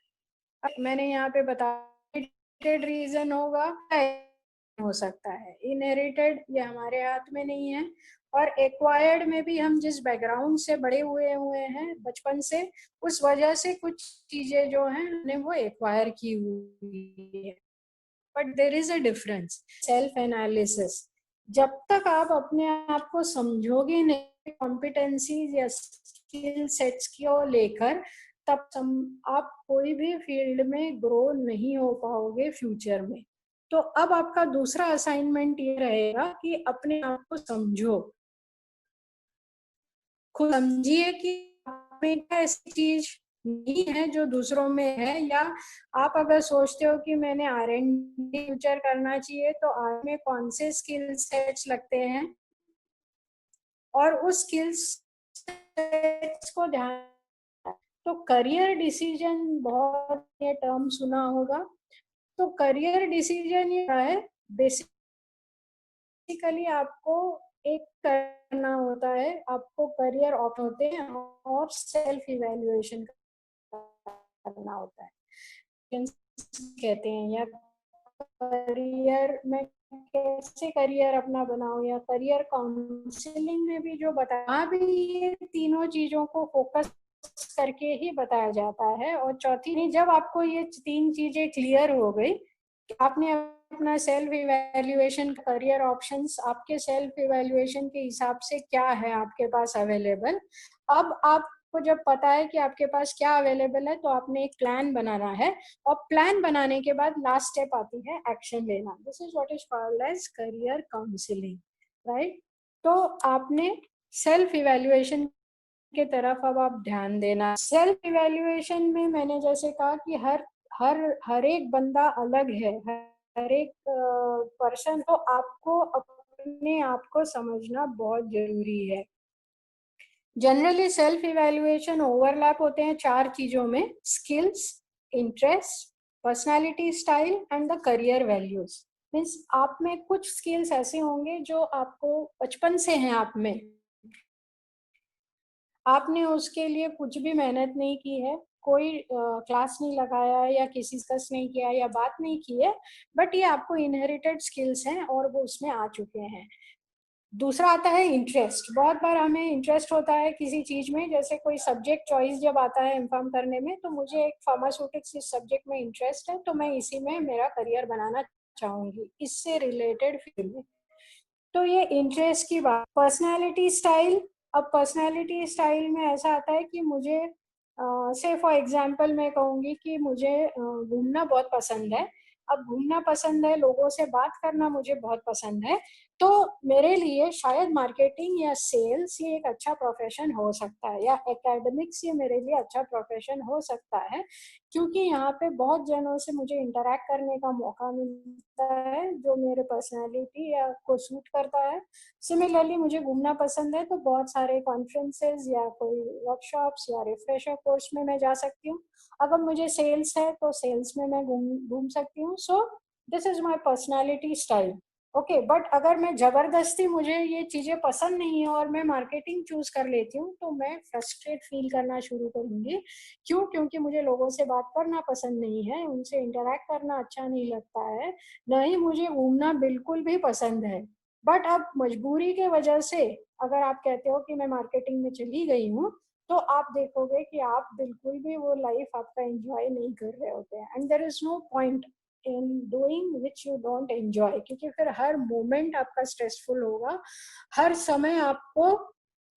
मैंने यहाँ पे बताया रीजन होगा, हो सकता है इनहेरिटेड, ये हमारे हाथ में नहीं है, और एक्वायर्ड में भी हम जिस बैकग्राउंड से बड़े हुए हैं बचपन से, उस वजह से कुछ चीजें जो हैं हमने वो एक्वायर की हुई है। But there is a difference. Self analysis, जब तक आप अपने आप को समझोगे नहीं कॉम्पिटेंसीज या स्किल सेट्स को लेकर, तब आप कोई भी फील्ड में ग्रो नहीं हो पाओगे फ्यूचर में। तो अब आपका दूसरा असाइनमेंट ये रहेगा कि अपने आप को समझो, खुद समझिए कि आप में क्या ऐसी चीज नहीं है जो दूसरों में है, या आप अगर सोचते हो कि मैंने R&D फ्यूचर करना चाहिए, तो आर में कौन से स्किल सेट्स लगते हैं, और उस स्किल्स सेट्स को ध्यान। तो करियर डिसीजन, बहुत ये टर्म सुना होगा। तो करियर डिसीजन ये है, बेसिकली आपको एक करना होता है, आपको करियर ऑप्ट होते हैं और सेल्फ इवेल्युएशन करना होता है, कहते हैं, या करियर में कैसे करियर अपना बनाओ, या करियर काउंसलिंग में भी जो बताया भी, ये तीनों चीजों को फोकस करके ही बताया जाता है। और चौथी नहीं, जब आपको ये तीन चीजें क्लियर हो गई, आपने अपना सेल्फ इवेल्युएशन, करियर ऑप्शंस आपके सेल्फ इवेल्युएशन के हिसाब से क्या है आपके पास अवेलेबल, अब आपको जब पता है कि आपके पास क्या अवेलेबल है, तो आपने एक प्लान बनाना है, और प्लान बनाने के बाद लास्ट स्टेप आती है एक्शन लेना। This is what is called as career counselling, right. तो आपने सेल्फ इवेल्युएशन के तरफ अब आप ध्यान देना। सेल्फ इवेल्युएशन में मैंने जैसे कहा कि हर एक बंदा अलग है, हर एक पर्सन, तो आपको अपने आप को समझना बहुत जरूरी है। जनरली सेल्फ इवेल्युएशन ओवरलैप होते हैं चार चीजों में: skills, interest, personality style and the career values. Means आप में कुछ स्किल्स ऐसे होंगे जो आपको बचपन से हैं आप में, आपने उसके लिए कुछ भी मेहनत नहीं की है, कोई क्लास नहीं लगाया या किसी डिस्कस नहीं किया या बात नहीं की है, बट ये आपको इनहेरिटेड स्किल्स हैं और वो उसमें आ चुके हैं। दूसरा आता है इंटरेस्ट। बहुत बार हमें इंटरेस्ट होता है किसी चीज में, जैसे कोई सब्जेक्ट चॉइस जब आता है इन्फॉर्म करने में, तो मुझे एक फार्मास्यूटिक्स इस सब्जेक्ट में इंटरेस्ट है, तो मैं इसी में मेरा करियर बनाना चाहूंगी, इससे रिलेटेड फील्ड में। तो ये इंटरेस्ट की बात। Personality style. अब पर्सनालिटी स्टाइल में ऐसा आता है कि मुझे से फॉर एग्जांपल मैं कहूँगी कि मुझे घूमना बहुत पसंद है। अब घूमना पसंद है, लोगों से बात करना मुझे बहुत पसंद है, तो मेरे लिए शायद मार्केटिंग या सेल्स ये एक अच्छा प्रोफेशन हो सकता है, या एकेडमिक्स ये मेरे लिए अच्छा प्रोफेशन हो सकता है, क्योंकि यहाँ पे बहुत जनों से मुझे इंटरेक्ट करने का मौका मिलता है जो मेरे पर्सनालिटी या को सूट करता है। सिमिलरली मुझे घूमना पसंद है, तो बहुत सारे कॉन्फ्रेंसेज या कोई वर्कशॉप्स या रिफ्रेशर कोर्स में मैं जा सकती हूँ। अगर मुझे सेल्स है तो सेल्स में मैं घूम घूम सकती हूँ। So this is my personality style. Okay, but अगर मैं जबरदस्ती मुझे ये चीजें पसंद नहीं है और मैं मार्केटिंग चूज कर लेती हूँ, तो मैं फ्रस्ट्रेट फील करना शुरू करूंगी। क्यों? क्योंकि मुझे लोगों से बात करना पसंद नहीं है, उनसे इंटरेक्ट करना अच्छा नहीं लगता है, न ही मुझे घूमना बिल्कुल भी पसंद है। बट अब मजबूरी के वजह से अगर आप कहते हो कि मैं मार्केटिंग में चली गई हूँ, तो आप देखोगे कि आप बिल्कुल भी वो लाइफ आपका एंजॉय नहीं कर रहे होते हैं, and there is no point in doing which you don't enjoy, क्योंकि फिर हर मोमेंट आपका स्ट्रेसफुल होगा। हर समय आपको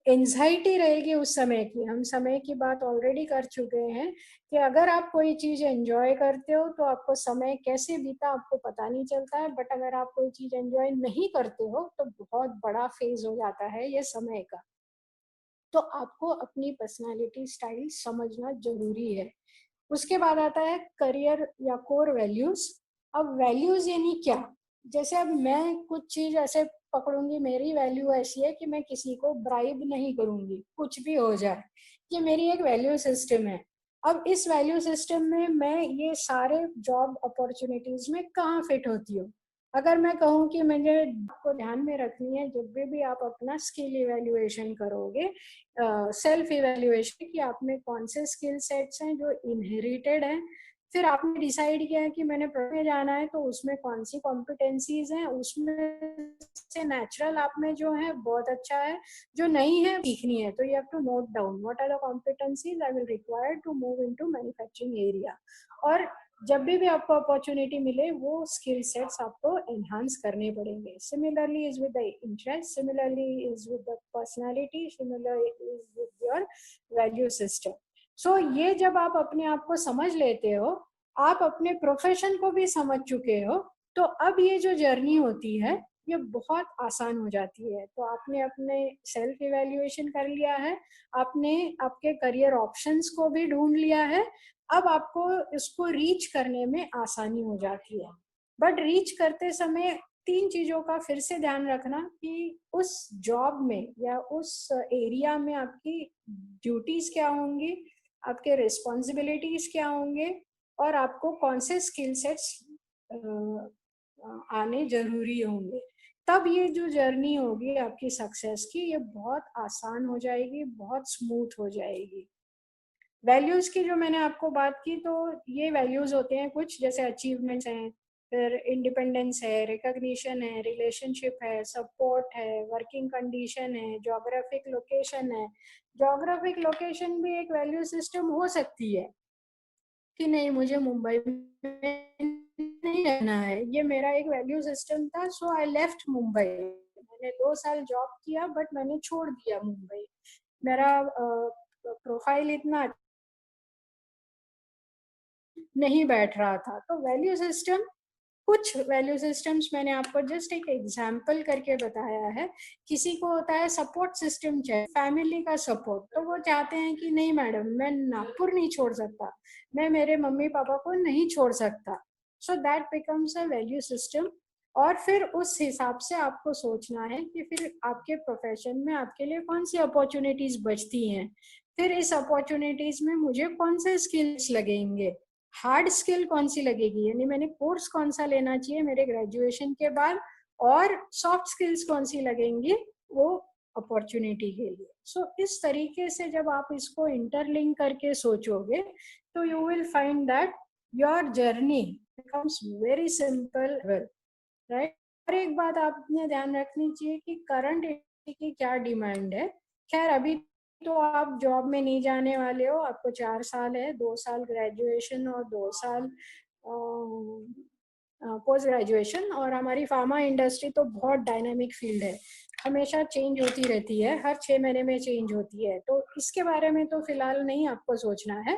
एंजाइटी रहेगी उस समय की। हम समय की बात ऑलरेडी कर चुके हैं कि अगर आप कोई चीज एंजॉय करते हो तो आपको समय कैसे बीता आपको पता नहीं चलता है, बट अगर आप कोई चीज एंजॉय नहीं करते हो तो बहुत बड़ा फेज हो जाता है ये समय का। तो आपको अपनी पर्सनालिटी स्टाइल समझना जरूरी है। उसके बाद आता है करियर या कोर वैल्यूज। अब वैल्यूज यानी क्या? जैसे अब मैं कुछ चीज ऐसे पकड़ूंगी, मेरी वैल्यू ऐसी है कि मैं किसी को ब्राइब नहीं करूंगी कुछ भी हो जाए। ये मेरी एक वैल्यू सिस्टम है। अब इस वैल्यू सिस्टम में मैं ये सारे जॉब अपॉर्चुनिटीज में कहाँ फिट होती हूँ? अगर मैं कहूँ कि मुझे आपको ध्यान में रखनी है जब भी आप अपना स्किल इवेल्युएशन करोगे, सेल्फ इवेल्युएशन, कि आप में कौन से स्किल सेट्स हैं जो इनहेरिटेड हैं, फिर आपने डिसाइड किया है कि मैंने प्रोफेशन में जाना है तो उसमें कौन सी कॉम्पिटेंसीज हैं, उसमें से नेचुरल आप में जो है बहुत अच्छा है, जो नहीं है सीखनी है, तो you have to note down what are the competencies I will require to move into manufacturing area. और जब भी आपको अपॉर्चुनिटी मिले वो स्किल सेट्स आपको एनहांस करने पड़ेंगे। Similarly is with the interest, similarly is with the personality, similar is with your value system. So ये जब आप अपने आप को समझ लेते हो, आप अपने प्रोफेशन को भी समझ चुके हो, तो अब ये जो जर्नी होती है ये बहुत आसान हो जाती है। तो आपने अपने सेल्फ इवेल्युएशन कर लिया है, आपने आपके करियर ऑप्शंस को भी ढूंढ लिया है, अब आपको इसको रीच करने में आसानी हो जाती है। बट रीच करते समय तीन चीजों का फिर से ध्यान रखना कि उस जॉब में या उस एरिया में आपकी ड्यूटीज क्या होंगी, आपके रिस्पॉन्सिबिलिटीज क्या होंगे, और आपको कौन से स्किल सेट्स आने जरूरी होंगे। तब ये जो जर्नी होगी आपकी सक्सेस की, ये बहुत आसान हो जाएगी, बहुत स्मूथ हो जाएगी। वैल्यूज की जो मैंने आपको बात की, तो ये वैल्यूज होते हैं कुछ, जैसे अचीवमेंट्स हैं, फिर इंडिपेंडेंस है, रिकॉग्निशन है, रिलेशनशिप है, सपोर्ट है, वर्किंग कंडीशन है, जोग्राफिक लोकेशन है। जोग्राफिक लोकेशन भी एक वैल्यू सिस्टम हो सकती है कि नहीं मुझे मुंबई में नहीं रहना है, ये मेरा एक वैल्यू सिस्टम था, सो आई लेफ्ट मुंबई। मैंने 2 साल जॉब किया बट मैंने छोड़ दिया मुंबई। मेरा प्रोफाइल इतना नहीं बैठ रहा था। तो वैल्यू सिस्टम, कुछ वैल्यू सिस्टम्स मैंने आपको जस्ट एक एग्जाम्पल करके बताया है। किसी को होता है सपोर्ट सिस्टम चाहिए, फैमिली का सपोर्ट, तो वो चाहते हैं कि नहीं मैडम मैं नागपुर नहीं छोड़ सकता, मैं मेरे मम्मी पापा को नहीं छोड़ सकता। So that becomes a value system. और फिर उस हिसाब से आपको सोचना है कि फिर आपके प्रोफेशन में आपके लिए कौन सी अपॉर्चुनिटीज बचती हैं, फिर इस अपॉर्चुनिटीज में मुझे कौन से स्किल्स लगेंगे, हार्ड स्किल कौन सी लगेगी, यानी मैंने कोर्स कौन सा लेना चाहिए मेरे ग्रेजुएशन के बाद, और सॉफ्ट स्किल्स कौन सी लगेंगी वो अपॉर्चुनिटी के लिए। सो इस तरीके से जब आप इसको इंटरलिंक करके सोचोगे, तो you will find that your journey becomes very simple, right? हर एक बात आपने ध्यान रखनी चाहिए कि करंट की क्या डिमांड है। खैर अभी तो आप जॉब में नहीं जाने वाले हो, आपको 4 साल है, 2 साल ग्रेजुएशन और 2 साल पोस्ट ग्रेजुएशन। और हमारी फार्मा इंडस्ट्री तो बहुत डायनामिक फील्ड है, हमेशा चेंज होती रहती है, हर 6 महीने में चेंज होती है, तो इसके बारे में तो फिलहाल नहीं आपको सोचना है।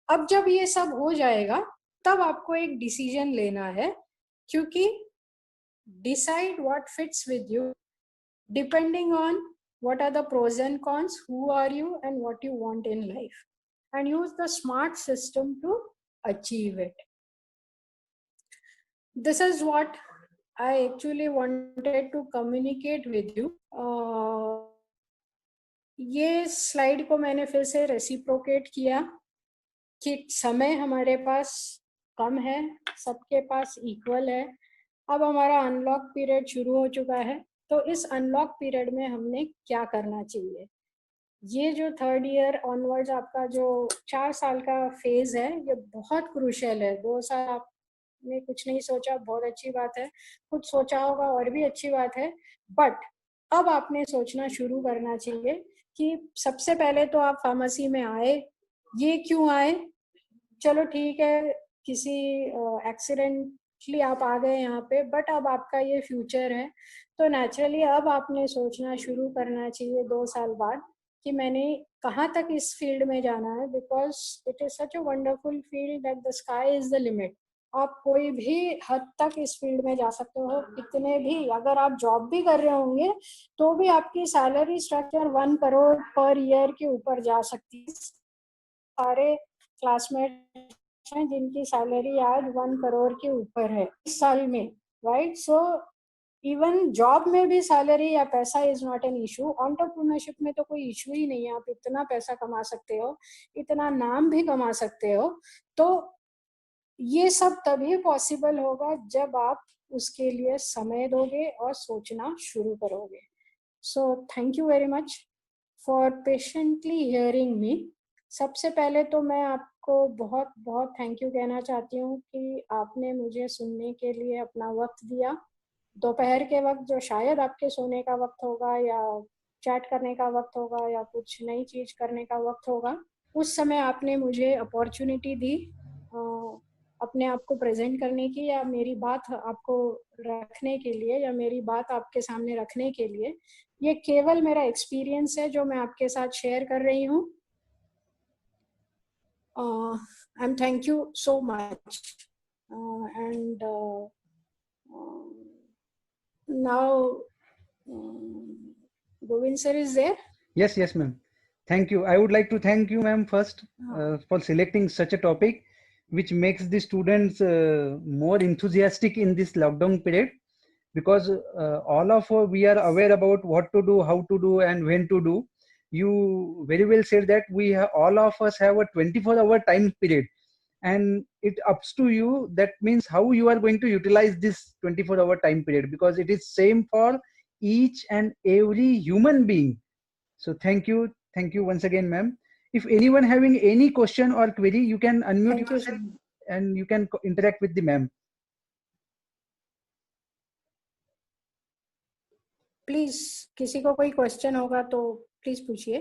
अब जब ये सब हो जाएगा तब आपको एक डिसीजन लेना है, क्योंकि decide what fits with you depending on what are the pros and cons, who are you, and what you want in life, and use the smart system to achieve it. This is what I actually wanted to communicate with you. ये slide को मैंने फिर से reciprocate किया कि समय हमारे पास कम है, सबके पास इक्वल है। अब हमारा अनलॉक पीरियड शुरू हो चुका है, तो इस अनलॉक पीरियड में हमने क्या करना चाहिए। ये जो 3rd ईयर ऑनवर्ड्स आपका जो 4 साल का फेज है, ये बहुत क्रूशियल है। 2 साल आपने कुछ नहीं सोचा, बहुत अच्छी बात है, कुछ सोचा होगा और भी अच्छी बात है, बट अब आपने सोचना शुरू करना चाहिए कि सबसे पहले तो आप फार्मेसी में आए, ये क्यों आए। चलो ठीक है, किसी एक्सीडेंटली आप आ गए यहाँ पे, बट अब आपका ये फ्यूचर है, तो नेचुरली अब आपने सोचना शुरू करना चाहिए 2 साल बाद कि मैंने कहाँ तक इस फील्ड में जाना है, because it is such a wonderful field that the sky is the limit. आप कोई भी हद तक इस फील्ड में जा सकते हो, कितने भी, अगर आप जॉब भी कर रहे होंगे तो भी आपकी salary structure 1 crore per year के ऊपर जा सकती है। सारे क्लासमेट हैं जिनकी सैलरी आज 1 करोड़ के ऊपर है इस साल में, राइट। सो इवन जॉब में भी सैलरी या पैसा is not an issue, entrepreneurship में तो कोई इशू ही नहीं है, आप इतना पैसा कमा सकते हो, इतना नाम भी कमा सकते हो। तो ये सब तभी पॉसिबल होगा जब आप उसके लिए समय दोगे और सोचना शुरू करोगे। So thank you very much for patiently hearing me. सबसे पहले तो मैं आपको बहुत बहुत थैंक यू कहना चाहती हूँ कि आपने मुझे सुनने के लिए अपना वक्त दिया। दोपहर के वक्त जो शायद आपके सोने का वक्त होगा, या चैट करने का वक्त होगा, या कुछ नई चीज करने का वक्त होगा, उस समय आपने मुझे अपॉर्चुनिटी दी अपने आप को प्रेजेंट करने की, या मेरी बात आपको रखने के लिए, या मेरी बात आपके सामने रखने के लिए। ये केवल मेरा एक्सपीरियंस है जो मैं आपके साथ शेयर कर रही हूँ। I am thank you so much and now Govind sir is there. Yes, ma'am. Thank you. I would like to thank you, ma'am, first for selecting such a topic which makes the students more enthusiastic in this lockdown period, because all of we are aware about what to do, how to do, and when to do. You very well said that we have, all of us have a 24-hour time period, and it ups to you. That means how you are going to utilize this 24-hour time period, because it is same for each and every human being. So thank you once again, ma'am. If anyone having any question or query, you can unmute Thank you so yourself much. and you can interact with the ma'am. Please किसी को कोई question होगा तो please पूछिए।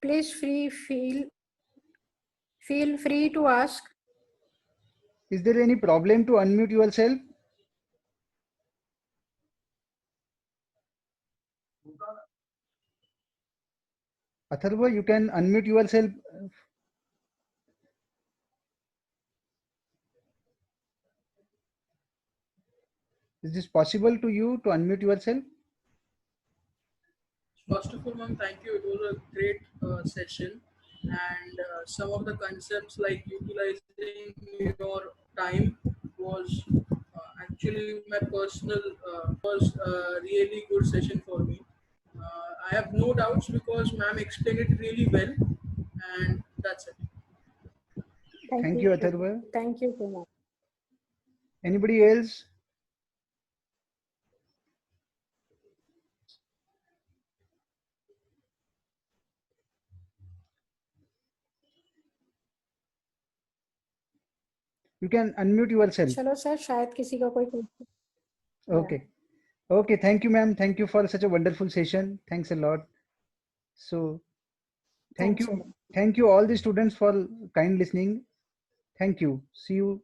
Please feel free to ask. Is there any problem to unmute yourself? Atharva, you can unmute yourself. Is this possible to you to unmute yourself? First of all, ma'am, thank you. It was a great session, and some of the concepts like utilizing your time was actually my personal was a really good session for me. I have no doubts because ma'am explained it really well, and that's it. Thank you, Atharva. Thank you so much. Anybody else? You can unmute yourself. चलो sir, शायद किसी का कोई question- Okay. Okay. Thank you, ma'am. Thank you for such a wonderful session. Thanks a lot. So, thank Thanks a you. lot. Thank you all the students for kind listening. Thank you. See you